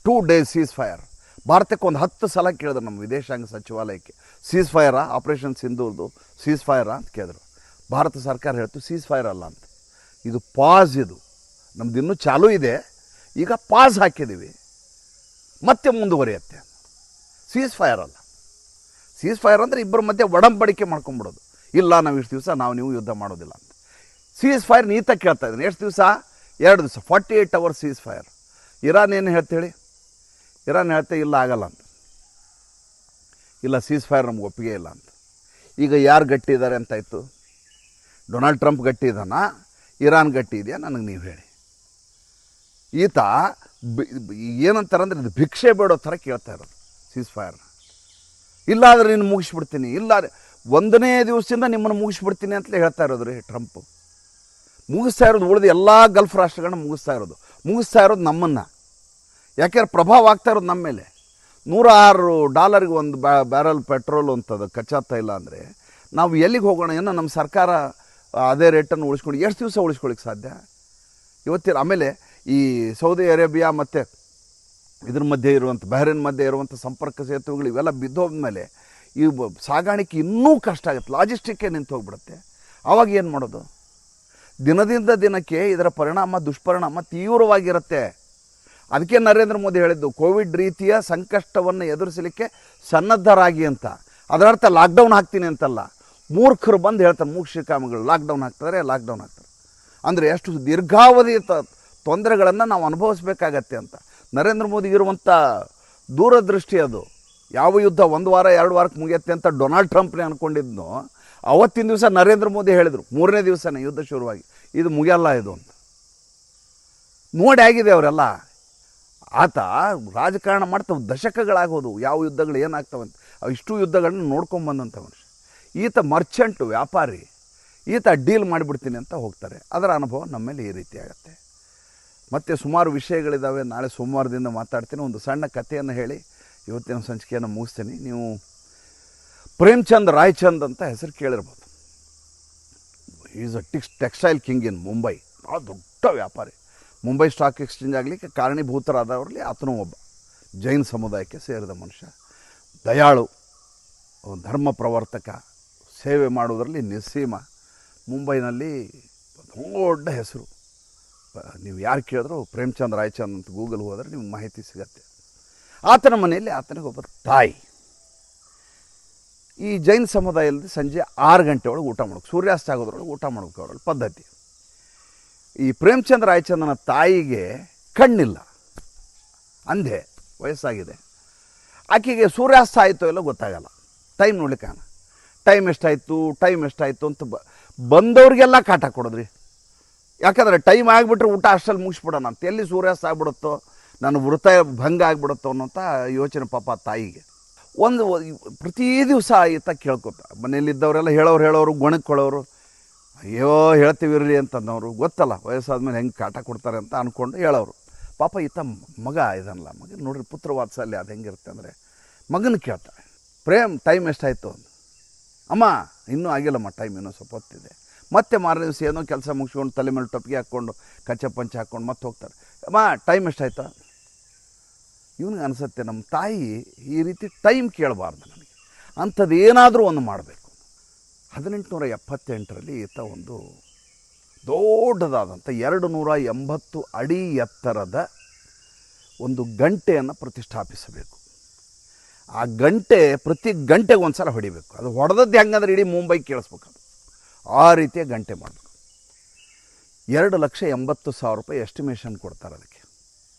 Speaker 1: 2 days ಸೀಸ್ ಫೈರ್. ಭಾರತಕ್ಕೆ ಒಂದು 10 ಸಲ ಕೇಳಿದ್ರು ನಮ್ಮ ವಿದೇಶಾಂಗ ಸಚಿವಾಲಯಕ್ಕೆ, ಸೀಸ್ ಫೈರಾ, ಆಪರೇಷನ್ ಸಿಂಧೂರ್ದು ಸೀಸ್ ಫೈರಾ ಅಂತ ಕೇಳಿದ್ರು. ಭಾರತ ಸರ್ಕಾರ ಹೇಳ್ತು ಸೀಸ್ ಫೈರ್ ಅಲ್ಲ ಅಂತ, ಇದು ಪಾಸ್. ಇದು ನಮ್ದು ಇನ್ನೂ ಚಾಲೂ ಇದೆ, ಈಗ ಪಾಸ್ ಹಾಕಿದ್ದೀವಿ, ಮತ್ತೆ ಮುಂದುವರಿಯುತ್ತೆ. ಸೀಸ್ ಫೈರ್ ಅಲ್ಲ. ಸೀಸ್ ಫೈರ್ ಅಂದರೆ ಇಬ್ಬರ ಮಧ್ಯೆ ಒಡಂಬಡಿಕೆ ಮಾಡ್ಕೊಂಬಿಡೋದು. ಇಲ್ಲ, ನಾವು ಇಷ್ಟು ದಿವಸ ನೀವು ಯುದ್ಧ ಮಾಡೋದಿಲ್ಲ ಅಂತ. ಸೀಸ್ ಫೈರ್ ನೀತ ಕೇಳ್ತಾ ಇದ್ದೀನಿ. ಎಷ್ಟು ದಿವಸ? 2 ದಿವಸ, 48 hours ಸೀಸ್ ಫೈರ್. ಇರಾನ್ ಏನು ಹೇಳ್ತೇಳಿ? ಇರಾನ್ ಹೇಳ್ತೇ ಇಲ್ಲ, ಆಗಲ್ಲ ಅಂತ. ಇಲ್ಲ, ಸೀಸ್ ಫೈರ್ ನಮ್ಗೆ ಒಪ್ಪಿಗೆ ಇಲ್ಲ ಅಂತ. ಈಗ ಯಾರು ಗಟ್ಟಿ ಇದ್ದಾರೆ ಅಂತಾಯಿತು? ಡೊನಾಲ್ಡ್ ಟ್ರಂಪ್ ಗಟ್ಟಿ ಇದ್ದಾನ, ಇರಾನ್ ಗಟ್ಟಿ ಇದೆಯಾ? ನನಗೆ ನೀವು ಹೇಳಿ. ಈತ ಏನಂತಾರಂದ್ರೆ ಇದು ಭಿಕ್ಷೆ ಬೇಡೋ ಥರ ಕೇಳ್ತಾ ಇರೋದು ಸೀಸ್ ಫೈರ್ನ. ಇಲ್ಲಾದರೆ ನೀನು ಮುಗಿಸ್ಬಿಡ್ತೀನಿ, ಇಲ್ಲ 1ನೇ ದಿವಸದಿಂದ ನಿಮ್ಮನ್ನು ಮುಗಿಸ್ಬಿಡ್ತೀನಿ ಅಂತಲೇ ಹೇಳ್ತಾ ಇರೋದು ರೀ ಟ್ರಂಪ್. ಮುಗಿಸ್ತಾ ಇರೋದು ಉಳಿದು ಎಲ್ಲ ಗಲ್ಫ್ ರಾಷ್ಟ್ರಗಳನ್ನ ಮುಗಿಸ್ತಾ ಇರೋದು ನಮ್ಮನ್ನು. ಯಾಕೆಂದ್ರೆ ಪ್ರಭಾವ ಆಗ್ತಾ ಇರೋದು ನಮ್ಮ ಮೇಲೆ. $106 ಒಂದು ಬ್ಯಾರಲ್ ಪೆಟ್ರೋಲ್ ಅಂತದ ಕಚ್ಚಾ ತೈಲ ಅಂದರೆ ನಾವು ಎಲ್ಲಿಗೆ ಹೋಗೋಣ? ಏನೋ ನಮ್ಮ ಸರ್ಕಾರ ಅದೇ ರೇಟನ್ನು ಉಳಿಸ್ಕೊಂಡು ಎಷ್ಟು ದಿವಸ ಉಳಿಸ್ಕೊಳ್ಳಿಕ್ಕೆ ಸಾಧ್ಯ? ಇವತ್ತಿನ ಆಮೇಲೆ ಈ ಸೌದಿ ಅರೇಬಿಯಾ ಮತ್ತು ಇದ್ರ ಮಧ್ಯೆ ಇರುವಂಥ ಬಹ್ರೇನ್ ಮಧ್ಯೆ ಇರುವಂಥ ಸಂಪರ್ಕ ಸೇತುವೆಗಳು ಇವೆಲ್ಲ ಬಿದ್ದೋದ ಮೇಲೆ ಈ ಸಾಗಾಣಿಕೆ ಇನ್ನೂ ಕಷ್ಟ ಆಗುತ್ತೆ, ಲಾಜಿಸ್ಟಿಕ್ಕೇ ನಿಂತು ಹೋಗ್ಬಿಡುತ್ತೆ. ಆವಾಗ ಏನು ಮಾಡೋದು? ದಿನದಿಂದ ದಿನಕ್ಕೆ ಇದರ ಪರಿಣಾಮ, ದುಷ್ಪರಿಣಾಮ ತೀವ್ರವಾಗಿರುತ್ತೆ. ಅದಕ್ಕೆ ನರೇಂದ್ರ ಮೋದಿ ಹೇಳಿದ್ದು ಕೋವಿಡ್ ರೀತಿಯ ಸಂಕಷ್ಟವನ್ನು ಎದುರಿಸಲಿಕ್ಕೆ ಸನ್ನದ್ಧರಾಗಿ ಅಂತ. ಅದರರ್ಥ ಲಾಕ್ಡೌನ್ ಹಾಕ್ತೀನಿ ಅಂತಲ್ಲ. ಮೂರ್ಖರು ಬಂದು ಹೇಳ್ತಾರೆ, ಮೂಕ್ಷಿಕಾಮಿಗಳು ಲಾಕ್ಡೌನ್ ಹಾಕ್ತಾರೆ. ಅಂದರೆ ಎಷ್ಟು ದೀರ್ಘಾವಧಿಯ ತೊಂದರೆಗಳನ್ನು ನಾವು ಅನುಭವಿಸ್ಬೇಕಾಗತ್ತೆ ಅಂತ. ನರೇಂದ್ರ ಮೋದಿಗೆ ಇರುವಂಥ ದೂರದೃಷ್ಟಿ ಅದು. ಯಾವ ಯುದ್ಧ 1 ವಾರ 2 ವಾರಕ್ಕೆ ಮುಗಿಯುತ್ತೆ ಅಂತ ಡೊನಾಲ್ಡ್ ಟ್ರಂಪ್ನೇ ಅಂದ್ಕೊಂಡಿದ್ನೋ, ಅವತ್ತಿನ ದಿವಸ ನರೇಂದ್ರ ಮೋದಿ ಹೇಳಿದರು 3ನೇ ದಿವಸನೇ ಯುದ್ಧ ಶುರುವಾಗಿ, ಇದು ಮುಗಿಯಲ್ಲ ಇದು ಅಂತ. ನೋಡಿ ಆಗಿದೆ ಅವರೆಲ್ಲ. ಆತ ರಾಜಕಾರಣ ಮಾಡ್ತಾವೆ, ದಶಕಗಳಾಗೋದು ಯಾವ ಯುದ್ಧಗಳು ಏನಾಗ್ತಾವಂತ. ಇಷ್ಟು ಯುದ್ಧಗಳನ್ನ ನೋಡ್ಕೊಂಬಂದಂಥ ಮನುಷ್ಯ. ಈತ ಮರ್ಚೆಂಟು, ವ್ಯಾಪಾರಿ. ಈತ ಡೀಲ್ ಮಾಡಿಬಿಡ್ತೀನಿ ಅಂತ ಹೋಗ್ತಾರೆ. ಅದರ ಅನುಭವ ನಮ್ಮ ಮೇಲೆ ಈ ರೀತಿ ಆಗುತ್ತೆ. ಮತ್ತು ಸುಮಾರು ವಿಷಯಗಳಿದ್ದಾವೆ, ನಾಳೆ ಸೋಮವಾರದಿಂದ ಮಾತಾಡ್ತೀನಿ. ಒಂದು ಸಣ್ಣ ಕಥೆಯನ್ನು ಹೇಳಿ ಇವತ್ತಿನ ಸಂಚಿಕೆಯನ್ನು ಮುಗಿಸ್ತೀನಿ. ನೀವು ಪ್ರೇಮ್ಚಂದ್ ರಾಯ್ಚಂದ್ ಅಂತ ಹೆಸರು ಕೇಳಿರ್ಬೋದು. Is a textile king in Mumbai. ಭಾಳ ದೊಡ್ಡ ವ್ಯಾಪಾರಿ. ಮುಂಬೈ ಸ್ಟಾಕ್ ಎಕ್ಸ್ಚೇಂಜ್ ಆಗಲಿಕ್ಕೆ ಕಾರಣೀಭೂತರಾದವರಲ್ಲಿ ಆತನೂ ಒಬ್ಬ. ಜೈನ್ ಸಮುದಾಯಕ್ಕೆ ಸೇರಿದ ಮನುಷ್ಯ, ದಯಾಳು, ಧರ್ಮ ಪ್ರವರ್ತಕ, ಸೇವೆ ಮಾಡುವುದರಲ್ಲಿ ನಿಸ್ಸೀಮ. ಮುಂಬೈನಲ್ಲಿ ದೊಡ್ಡ ಹೆಸರು. ನೀವು ಯಾರು ಕೇಳಿದ್ರು ಪ್ರೇಮ್ಚಂದ್ ರಾಯ್ಚಂದ್ ಅಂತ ಗೂಗಲ್ ಹೋದರೆ ನಿಮ್ಗೆ ಮಾಹಿತಿ ಸಿಗತ್ತೆ. ಆತನ ಮನೆಯಲ್ಲಿ ಆತನಿಗೊಬ್ಬ ತಾಯಿ. ಈ ಜೈನ ಸಮುದಾಯದಲ್ಲಿ ಸಂಜೆ 6 ಗಂಟೆ ಒಳಗೆ ಊಟ ಮಾಡ್ಬೇಕು, ಸೂರ್ಯಾಸ್ತ ಆಗೋದ್ರೊಳಗೆ ಊಟ ಮಾಡ್ಬೇಕು ಅವರಲ್ಲಿ ಪದ್ಧತಿ. ಈ ಪ್ರೇಮಚಂದ್ರ ರಾಯಚಂದ್ರನ ತಾಯಿಗೆ ಕಣ್ಣಿಲ್ಲ, ಅಂಧೆ, ವಯಸ್ಸಾಗಿದೆ. ಆಕೆಗೆ ಸೂರ್ಯಾಸ್ತ ಆಯಿತೋ ಎಲ್ಲ ಗೊತ್ತಾಗಲ್ಲ, ಟೈಮ್ ನೋಡ್ಲಿಕ್ಕೆ ಟೈಮ್ ಎಷ್ಟಾಯಿತು ಅಂತ ಬಂದವ್ರಿಗೆಲ್ಲ ಕಾಟ ಕೊಡೋದ್ರಿ. ಯಾಕಂದರೆ ಟೈಮ್ ಆಗಿಬಿಟ್ರೆ ಊಟ ಅಷ್ಟಲ್ಲಿ ಮುಗಿಸ್ಬಿಡೋಣ ಅಂತ, ಎಲ್ಲಿ ಸೂರ್ಯಾಸ್ತ ಆಗ್ಬಿಡುತ್ತೋ, ನನ್ನ ವೃತ್ತ ಭಂಗ ಆಗಿಬಿಡುತ್ತೋ ಅನ್ನೋಂಥ ಯೋಚನೆ ಪಾಪ ತಾಯಿಗೆ. ಪ್ರತಿ ದಿವಸ ಈತ ಕೇಳ್ಕೊತ ಮನೇಲಿದ್ದವರೆಲ್ಲ ಹೇಳೋರು ಗೊಣಕೊಳ್ಳೋರು, ಅಯ್ಯೋ ಹೇಳ್ತೀವಿ ಇರಲಿ ಅಂತಂದವರು, ಗೊತ್ತಲ್ಲ ವಯಸ್ಸಾದ್ಮೇಲೆ ಹೆಂಗೆ ಕಾಟ ಕೊಡ್ತಾರೆ ಅಂತ ಅಂದ್ಕೊಂಡು ಹೇಳೋರು. ಪಾಪ ಈತ ಮಗ ಇದನ್ನಲ್ಲ, ಮಗನ ನೋಡ್ರಿ ಪುತ್ರ ವಾತ್ಸಲ್ಯ ಅದು ಹೆಂಗಿರುತ್ತೆ ಅಂದರೆ, ಮಗನ ಕೇಳ್ತಾರೆ ಟೈಮ್ ಎಷ್ಟಾಯಿತು ಅಂತ. ಅಮ್ಮ ಇನ್ನೂ ಆಗಿಲ್ಲಮ್ಮ, ಟೈಮ್ ಇನ್ನೂ ಸ್ವಲ್ಪ ಹೊತ್ತಿದೆ. ಮತ್ತೆ ಮಾರನೇ ದಿವಸ ಏನೋ ಕೆಲಸ ಮುಗಿಸ್ಕೊಂಡು ತಲೆ ಮೇಲೆ ಟೊಪ್ಪಿಗೆ ಹಾಕ್ಕೊಂಡು ಕಚ್ಚೆ ಪಂಚೆ ಹಾಕ್ಕೊಂಡು ಮತ್ತೆ ಹೋಗ್ತಾರೆ. ಅಮ್ಮ ಟೈಮ್ ಎಷ್ಟಾಯ್ತಾ? ಇವನಿಗೆ ಅನಿಸುತ್ತೆ ನಮ್ಮ ತಾಯಿ ಈ ರೀತಿ ಟೈಮ್ ಕೇಳಬಾರ್ದು ನನಗೆ, ಅಂಥದ್ದು ಏನಾದರೂ ಒಂದು ಮಾಡಬೇಕು. 1878ರಲ್ಲಿ ಈತ ಒಂದು ದೊಡ್ಡದಾದಂಥ 280 ಅಡಿ ಎತ್ತರದ ಒಂದು ಗಂಟೆಯನ್ನು ಪ್ರತಿಷ್ಠಾಪಿಸಬೇಕು. ಆ ಗಂಟೆ ಪ್ರತಿ ಗಂಟೆಗೆ ಒಂದು ಸಲ ಹೊಡಿಬೇಕು. ಅದು ಹೊಡೆದದ್ದು ಹೆಂಗಂದ್ರೆ ಇಡೀ ಮುಂಬೈ ಕೇಳಿಸ್ಬೇಕು. ಅದು ಆ ರೀತಿಯ ಗಂಟೆ ಮಾಡಬೇಕು. 2,80,000 ರೂಪಾಯಿ ಎಸ್ಟಿಮೇಷನ್ ಕೊಡ್ತಾರೆ ಅದಕ್ಕೆ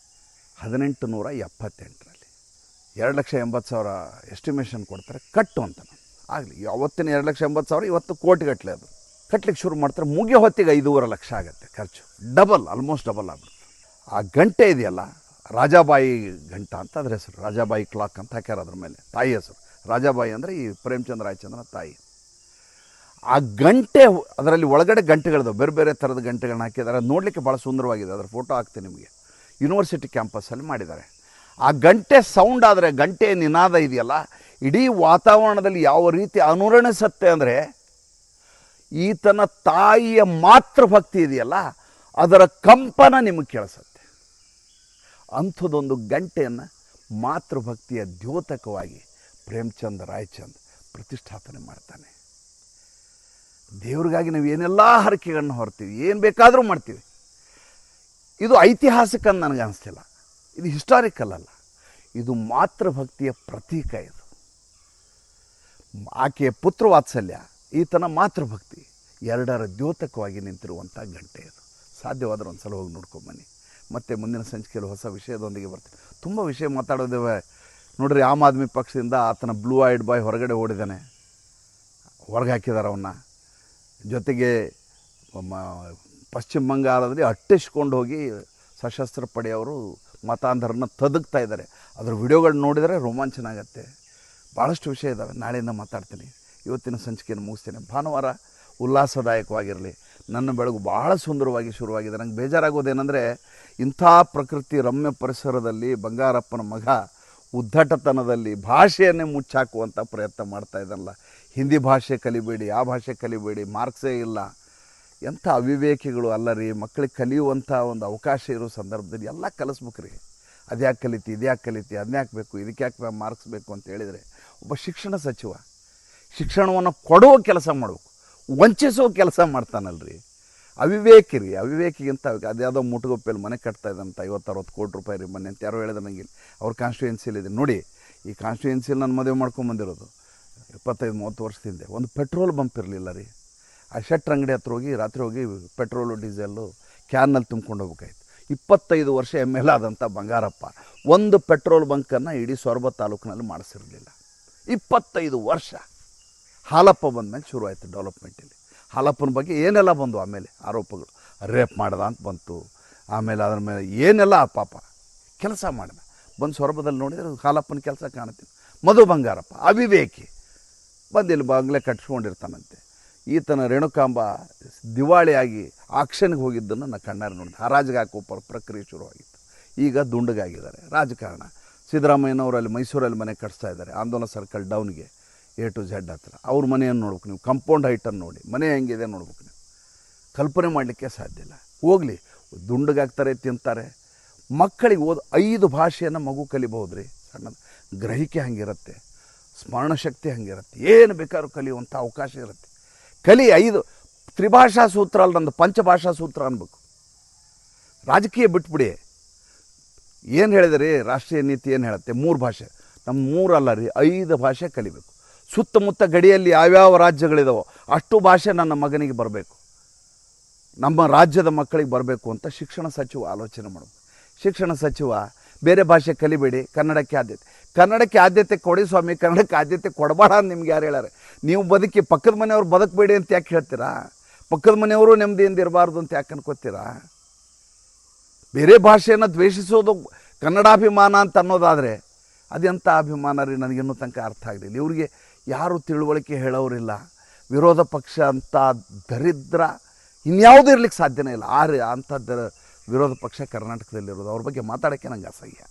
Speaker 1: 1878ರಲ್ಲಿ. 2,80,000 ಎಸ್ಟಿಮೇಷನ್ ಕೊಡ್ತಾರೆ, ಕಟ್ಟು ಅಂತ. ಆಗಲಿ, ಅವತ್ತಿನ 2,80,000 ಇವತ್ತು ಕೋಟಿಗಟ್ಟಲೆ ಅದು ಕಟ್ಲಿಕ್ಕೆ ಶುರು ಮಾಡ್ತಾರೆ. ಮುಗಿಯೋ ಹೊತ್ತಿಗೆ 5.5 ಲಕ್ಷ ಆಗುತ್ತೆ ಖರ್ಚು, ಆಲ್ಮೋಸ್ಟ್ ಡಬಲ್ ಆಗ್ಬಿಡುತ್ತೆ. ಆ ಗಂಟೆ ಇದೆಯಲ್ಲ, ರಾಜಾಬಾಯಿ ಗಂಟ ಅಂತ ಅದ್ರ ಹೆಸರು, ರಾಜಾಬಾಯಿ ಕ್ಲಾಕ್ ಅಂತ ಹಾಕ್ಯಾರ ಅದ್ರ ಮೇಲೆ, ತಾಯಿ ಹೆಸರು ರಾಜಾಬಾಯಿ ಅಂದರೆ ಈ ಪ್ರೇಮಚಂದ್ರ ರಾಯಚಂದ್ರನ ತಾಯಿ. ಆ ಗಂಟೆ, ಅದರಲ್ಲಿ ಒಳಗಡೆ ಗಂಟೆಗಳಿದಾವೆ, ಬೇರೆ ಬೇರೆ ಥರದ ಗಂಟೆಗಳನ್ನ ಹಾಕಿದ್ದಾರೆ. ಅದು ನೋಡಲಿಕ್ಕೆ ಭಾಳ ಸುಂದರವಾಗಿದೆ, ಅದರ ಫೋಟೋ ಹಾಕ್ತೀನಿ ನಿಮಗೆ. ಯೂನಿವರ್ಸಿಟಿ ಕ್ಯಾಂಪಸ್ಸಲ್ಲಿ ಮಾಡಿದ್ದಾರೆ. ಆ ಗಂಟೆ ಸೌಂಡ್ ಆದರೆ, ಗಂಟೆ ನಿನಾದ ಇದೆಯಲ್ಲ, ಇಡೀ ವಾತಾವರಣದಲ್ಲಿ ಯಾವ ರೀತಿ ಅನುರಣಿಸುತ್ತೆ ಅಂದರೆ, ಈತನ ತಾಯಿಯ ಮಾತೃಭಕ್ತಿ ಇದೆಯಲ್ಲ ಅದರ ಕಂಪನ ನಿಮಗೆ ಕೇಳಿಸುತ್ತೆ. ಅಂಥದ್ದೊಂದು ಗಂಟೆಯನ್ನು ಮಾತೃಭಕ್ತಿಯ ದ್ಯೋತಕವಾಗಿ ಪ್ರೇಮಚಂದ್ರ ರಾಯಚಂದ್ ಪ್ರತಿಷ್ಠಾಪನೆ ಮಾಡ್ತಾನೆ. ದೇವ್ರಿಗಾಗಿ ನಾವು ಏನೆಲ್ಲ ಹರಕೆಗಳನ್ನು ಹೊರ್ತೀವಿ, ಏನು ಬೇಕಾದರೂ ಮಾಡ್ತೀವಿ. ಇದು ಐತಿಹಾಸಿಕ ಅಂತ ನನಗೆ ಅನಿಸ್ತಿಲ್ಲ, ಇದು ಹಿಸ್ಟಾರಿಕಲ್ ಅಲ್ಲ, ಇದು ಮಾತೃಭಕ್ತಿಯ ಪ್ರತೀಕ. ಇದು ಆಕೆಯ ಪುತ್ರವಾತ್ಸಲ್ಯ, ಈತನ ಮಾತೃಭಕ್ತಿ, ಎರಡರ ದ್ಯೋತಕವಾಗಿ ನಿಂತಿರುವಂಥ ಗಂಟೆ ಇದು. ಸಾಧ್ಯವಾದರೆ ಒಂದು ಸಲ ಹೋಗಿ ನೋಡ್ಕೊಂಬನ್ನಿ. ಮತ್ತು ಮುಂದಿನ ಸಂಚಿಕೆಯಲ್ಲಿ ಹೊಸ ವಿಷಯದೊಂದಿಗೆ ಬರ್ತೀನಿ. ತುಂಬ ವಿಷಯ ಮಾತಾಡೋದೇವೆ ನೋಡ್ರಿ. ಆಮ್ ಆದ್ಮಿ ಪಕ್ಷದಿಂದ ಆತನ ಬ್ಲೂ ಐಡ್ ಬಾಯ್ ಹೊರಗಡೆ ಓಡಿದ್ದಾನೆ, ಹೊರಗೆ ಹಾಕಿದ್ದಾರೆ ಅವನ್ನ. ಜೊತೆಗೆ ಪಶ್ಚಿಮ ಬಂಗಾಳದಲ್ಲಿ ಅಟ್ಟಿಸ್ಕೊಂಡು ಹೋಗಿ ಸಶಸ್ತ್ರ ಪಡೆಯವರು ಮತಾಂಧರನ್ನ ತದಕ್ತಾ ಇದ್ದಾರೆ. ಅದರ ವಿಡಿಯೋಗಳು ನೋಡಿದರೆ ರೋಮಾಂಚನ ಆಗುತ್ತೆ. ಭಾಳಷ್ಟು ವಿಷಯ ಇದ್ದಾವೆ, ನಾಳೆಯಿಂದ ಮಾತಾಡ್ತೀನಿ. ಇವತ್ತಿನ ಸಂಚಿಕೆಯನ್ನು ಮುಗಿಸ್ತೇನೆ. ಭಾನುವಾರ ಉಲ್ಲಾಸದಾಯಕವಾಗಿರಲಿ. ನನ್ನ ಬೆಳಗು ಭಾಳ ಸುಂದರವಾಗಿ ಶುರುವಾಗಿದೆ. ನಂಗೆ ಬೇಜಾರಾಗೋದೇನೆಂದರೆ, ಇಂಥ ಪ್ರಕೃತಿ ರಮ್ಯ ಪರಿಸರದಲ್ಲಿ ಬಂಗಾರಪ್ಪನ ಮಗ ಉದ್ದಟತನದಲ್ಲಿ ಭಾಷೆಯನ್ನೇ ಮುಚ್ಚಾಕುವಂಥ ಪ್ರಯತ್ನ ಮಾಡ್ತಾ ಇದ್ದಲ್ಲ. ಹಿಂದಿ ಭಾಷೆ ಕಲಿಬೇಡಿ, ಆ ಭಾಷೆ ಕಲಿಬೇಡಿ, ಮಾರ್ಕ್ಸೇ ಇಲ್ಲ, ಎಂಥ ಅವಿವೇಕಿಗಳು ಅಲ್ಲ ರೀ. ಮಕ್ಕಳಿಗೆ ಕಲಿಯುವಂಥ ಒಂದು ಅವಕಾಶ ಇರೋ ಸಂದರ್ಭದಲ್ಲಿ ಎಲ್ಲ ಕಲಿಸ್ಬೇಕ್ರಿ. ಅದ್ಯಾಕೆ ಕಲಿತಿ, ಇದ್ಯಾಕೆ ಕಲಿತಿ, ಅದನ್ಯಾಕೆ ಬೇಕು, ಇದಕ್ಕೆ ಯಾಕೆ ಮಾರ್ಕ್ಸ್ ಬೇಕು ಅಂತ ಹೇಳಿದರೆ, ಒಬ್ಬ ಶಿಕ್ಷಣ ಸಚಿವ ಶಿಕ್ಷಣವನ್ನು ಕೊಡುವ ಕೆಲಸ ಮಾಡಬೇಕು, ವಂಚಿಸುವ ಕೆಲಸ ಮಾಡ್ತಾನಲ್ರಿ. ಅವಿವೇಕಿ ರೀ, ಅವಿವೇಕಿಗಿಂತ ಅದ್ಯಾವುದೋ ಮುಟುಗೊಪ್ಪೆಯಲ್ಲಿ ಮನೆ ಕಟ್ತಾ ಇದ್ದಂಥ 50-60 ಕೋಟಿ ರೂಪಾಯಿ ರೀ ಮನೆ ಅಂತ ಯಾರೋ ಹೇಳಿದ್ರೆ ನನಗೆ. ಅವ್ರ ಕಾನ್ಸ್ಟಿಟ್ಯೂನ್ಸಿಲಿದೆ ನೋಡಿ. ಈ ಕಾನ್ಸ್ಟಿಟ್ಯೂನ್ಸಿಲಿ ನಾನು ಮದುವೆ ಮಾಡ್ಕೊಂಬಂದಿರೋದು 25-30 ವರ್ಷದಿಂದ. ಒಂದು ಪೆಟ್ರೋಲ್ ಬಂಪ್ ಇರಲಿಲ್ಲ ರೀ. ಆ ಶೆಟ್ರ್ ಅಂಗಡಿ ಹತ್ರ ಹೋಗಿ ರಾತ್ರಿ ಹೋಗಿ ಪೆಟ್ರೋಲು ಡೀಸೆಲ್ಲು ಕ್ಯಾನ್ನಲ್ಲಿ ತುಂಬ್ಕೊಂಡು ಹೋಗ್ಬೇಕಾಯ್ತು. 25 ವರ್ಷ ML ಆದಂಥ ಬಂಗಾರಪ್ಪ ಒಂದು ಪೆಟ್ರೋಲ್ ಬಂಕನ್ನು ಇಡೀ ಸೊರಬ ತಾಲೂಕಿನಲ್ಲಿ ಮಾಡಿಸಿರಲಿಲ್ಲ. 25 ವರ್ಷ. ಹಾಲಪ್ಪ ಬಂದಮೇಲೆ ಶುರುವಾಯಿತು ಡೆವಲಪ್ಮೆಂಟಲ್ಲಿ. ಹಾಲಪ್ಪನ ಬಗ್ಗೆ ಏನೆಲ್ಲ ಬಂದು ಆಮೇಲೆ ಆರೋಪಗಳು, ರೇಪ್ ಮಾಡ್ದ ಅಂತ ಬಂತು. ಆಮೇಲೆ ಅದ್ರ ಮೇಲೆ ಏನೆಲ್ಲ ಪಾಪ ಕೆಲಸ ಮಾಡಿದ. ಬಂದು ಸೊರಬದಲ್ಲಿ ನೋಡಿದರೆ ಹಾಲಪ್ಪನ ಕೆಲಸ ಕಾಣ್ತೀನಿ. ಮಧು ಬಂಗಾರಪ್ಪ ಅವಿವೇಕಿ, ಬಂದಿಲ್ಲಿ ಬಂಗ್ಲೆ ಕಟ್ಸ್ಕೊಂಡಿರ್ತಾನಂತೆ. ಈತನ ರೇಣುಕಾಂಬ ದಿವಾಳಿಯಾಗಿ ಆಕ್ಷನ್ಗೆ ಹೋಗಿದ್ದನ್ನು ನಾನು ಕಣ್ಣಾರೆ ನೋಡಿದೆ. ಹರಾಜಿಗೆ ಹಾಕೋ ಪ್ರಕ್ರಿಯೆ ಶುರುವಾಗಿತ್ತು. ಈಗ ದುಂಡಗಾಗಿದ್ದಾರೆ. ರಾಜಕಾರಣ. ಸಿದ್ದರಾಮಯ್ಯನವರಲ್ಲಿ ಮೈಸೂರಲ್ಲಿ ಮನೆ ಕಟ್ಸ್ತಾ ಇದ್ದಾರೆ, ಆಂದೋಲನ ಸರ್ಕಲ್ ಡೌನ್ಗೆ A to Z ಹತ್ರ. ಅವ್ರ ಮನೆಯನ್ನು ನೋಡ್ಬೇಕು ನೀವು, ಕಂಪೌಂಡ್ ಹೈಟನ್ನು ನೋಡಿ, ಮನೆ ಹೆಂಗಿದೆ ನೋಡ್ಬೇಕು ನೀವು. ಕಲ್ಪನೆ ಮಾಡಲಿಕ್ಕೆ ಸಾಧ್ಯ ಇಲ್ಲ. ಹೋಗಲಿ, ದುಂಡಗಾಗ್ತಾರೆ, ತಿಂತಾರೆ. ಮಕ್ಕಳಿಗೆ 5 ಭಾಷೆಯನ್ನು ಮಗು ಕಲಿಬಹುದು ರೀ. ಸಣ್ಣದು ಗ್ರಹಿಕೆ ಹಂಗಿರುತ್ತೆ, ಸ್ಮರಣಶಕ್ತಿ ಹಂಗಿರುತ್ತೆ, ಏನು ಬೇಕಾದ್ರೂ ಕಲಿಯುವಂಥ ಅವಕಾಶ ಇರುತ್ತೆ. ಕಲಿ 5 ತ್ರಿಭಾಷಾ ಸೂತ್ರ ಅಲ್ಲ, ನಂದು ಪಂಚಭಾಷಾ ಸೂತ್ರ ಅನ್ಬೇಕು. ರಾಜಕೀಯ ಬಿಟ್ಬಿಡಿ. ಏನು ಹೇಳಿದ್ರಿ, ರಾಷ್ಟ್ರೀಯ ನೀತಿ ಏನು ಹೇಳುತ್ತೆ? 3 ಭಾಷೆ. ನಮ್ಮ 3 ಅಲ್ಲ ರೀ, 5 ಭಾಷೆ ಕಲಿಬೇಕು. ಸುತ್ತಮುತ್ತ ಗಡಿಯಲ್ಲಿ ಯಾವ್ಯಾವ ರಾಜ್ಯಗಳಿದಾವೋ ಅಷ್ಟು ಭಾಷೆ ನನ್ನ ಮಗನಿಗೆ ಬರಬೇಕು, ನಮ್ಮ ರಾಜ್ಯದ ಮಕ್ಕಳಿಗೆ ಬರಬೇಕು ಅಂತ ಶಿಕ್ಷಣ ಸಚಿವ ಆಲೋಚನೆ ಮಾಡಬೇಕು. ಶಿಕ್ಷಣ ಸಚಿವ ಬೇರೆ ಭಾಷೆ ಕಲಿಬೇಡಿ, ಕನ್ನಡಕ್ಕೆ ಆದ್ಯತೆ ಕೊಡಿ ಸ್ವಾಮಿ, ಕನ್ನಡಕ್ಕೆ ಆದ್ಯತೆ ಕೊಡಬೇಡ ಅಂತ ನಿಮ್ಗೆ ಯಾರು ಹೇಳ್ಯಾರೆ? ನೀವು ಬದುಕಿ ಪಕ್ಕದ ಮನೆಯವ್ರು ಬದುಕಬೇಡಿ ಅಂತ ಯಾಕೆ ಹೇಳ್ತೀರಾ? ಪಕ್ಕದ ಮನೆಯವರು ನೆಮ್ಮದಿಯಿಂದ ಇರಬಾರ್ದು ಅಂತ ಯಾಕೆ ಅನ್ಕೋತೀರಾ? ಬೇರೆ ಭಾಷೆಯನ್ನು ದ್ವೇಷಿಸೋದು ಕನ್ನಡಾಭಿಮಾನ ಅಂತ ಅನ್ನೋದಾದರೆ ಅದೆಂಥ ಅಭಿಮಾನ ರೀ, ನನಗಿನ್ನೂ ತನಕ ಅರ್ಥ ಆಗಲಿಲ್ಲ. ಇವ್ರಿಗೆ ಯಾರು ತಿಳುವಳಿಕೆ ಹೇಳೋರಿಲ್ಲ. ವಿರೋಧ ಪಕ್ಷ ಅಂತ ದರಿದ್ರ ಇನ್ಯಾವುದೂ ಇರ್ಲಿಕ್ಕೆ ಸಾಧ್ಯನೇ ಇಲ್ಲ. ಅಂಥದ್ದು ವಿರೋಧ ಪಕ್ಷ ಕರ್ನಾಟಕದಲ್ಲಿರೋದು. ಅವ್ರ ಬಗ್ಗೆ ಮಾತಾಡೋಕ್ಕೆ ನಂಗೆ ಅಸಹ್ಯ.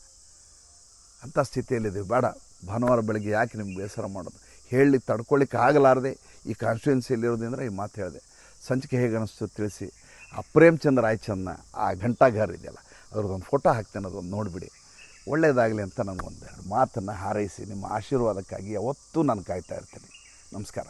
Speaker 1: ಅಂಥ ಸ್ಥಿತಿಯಲ್ಲಿದ್ದೀವಿ. ಬೇಡ, ಭಾನುವಾರ ಬೆಳಗ್ಗೆ ಯಾಕೆ ನಿಮ್ಗೆ ಬೇಸರ ಮಾಡೋದು? ಹೇಳಿ ತಡ್ಕೊಳ್ಳಿಕ್ಕೆ ಆಗಲಾರದೆ ಈ ಕಾನ್ಸ್ಟಿಟ್ಯೂನ್ಸಿಯಲ್ಲಿರೋದ್ರಿಂದ ಈ ಮಾತು ಹೇಳಿದೆ. ಸಂಚಿಕೆ ಹೇಗೆ ಅನ್ನಿಸ್ತು ತಿಳಿಸಿ. ಆ ಪ್ರೇಮ್ಚಂದ್ರ ರಾಯ್ಚಂದ್ನ ಆ ಘಂಟಾಘರ್ ಇದೆಯಲ್ಲ, ಅದ್ರದ್ದೊಂದು ಫೋಟೋ ಹಾಕ್ತೇನೆ, ಅದೊಂದು ನೋಡಿಬಿಡಿ. ಒಳ್ಳೆಯದಾಗಲಿ ಅಂತ ನನಗೊಂದೆರಡು ಮಾತನ್ನು ಹಾರೈಸಿ ನಿಮ್ಮ ಆಶೀರ್ವಾದಕ್ಕಾಗಿ ಯಾವತ್ತೂ ನಾನು ಕಾಯ್ತಾ ಇರ್ತೀನಿ. ನಮಸ್ಕಾರ.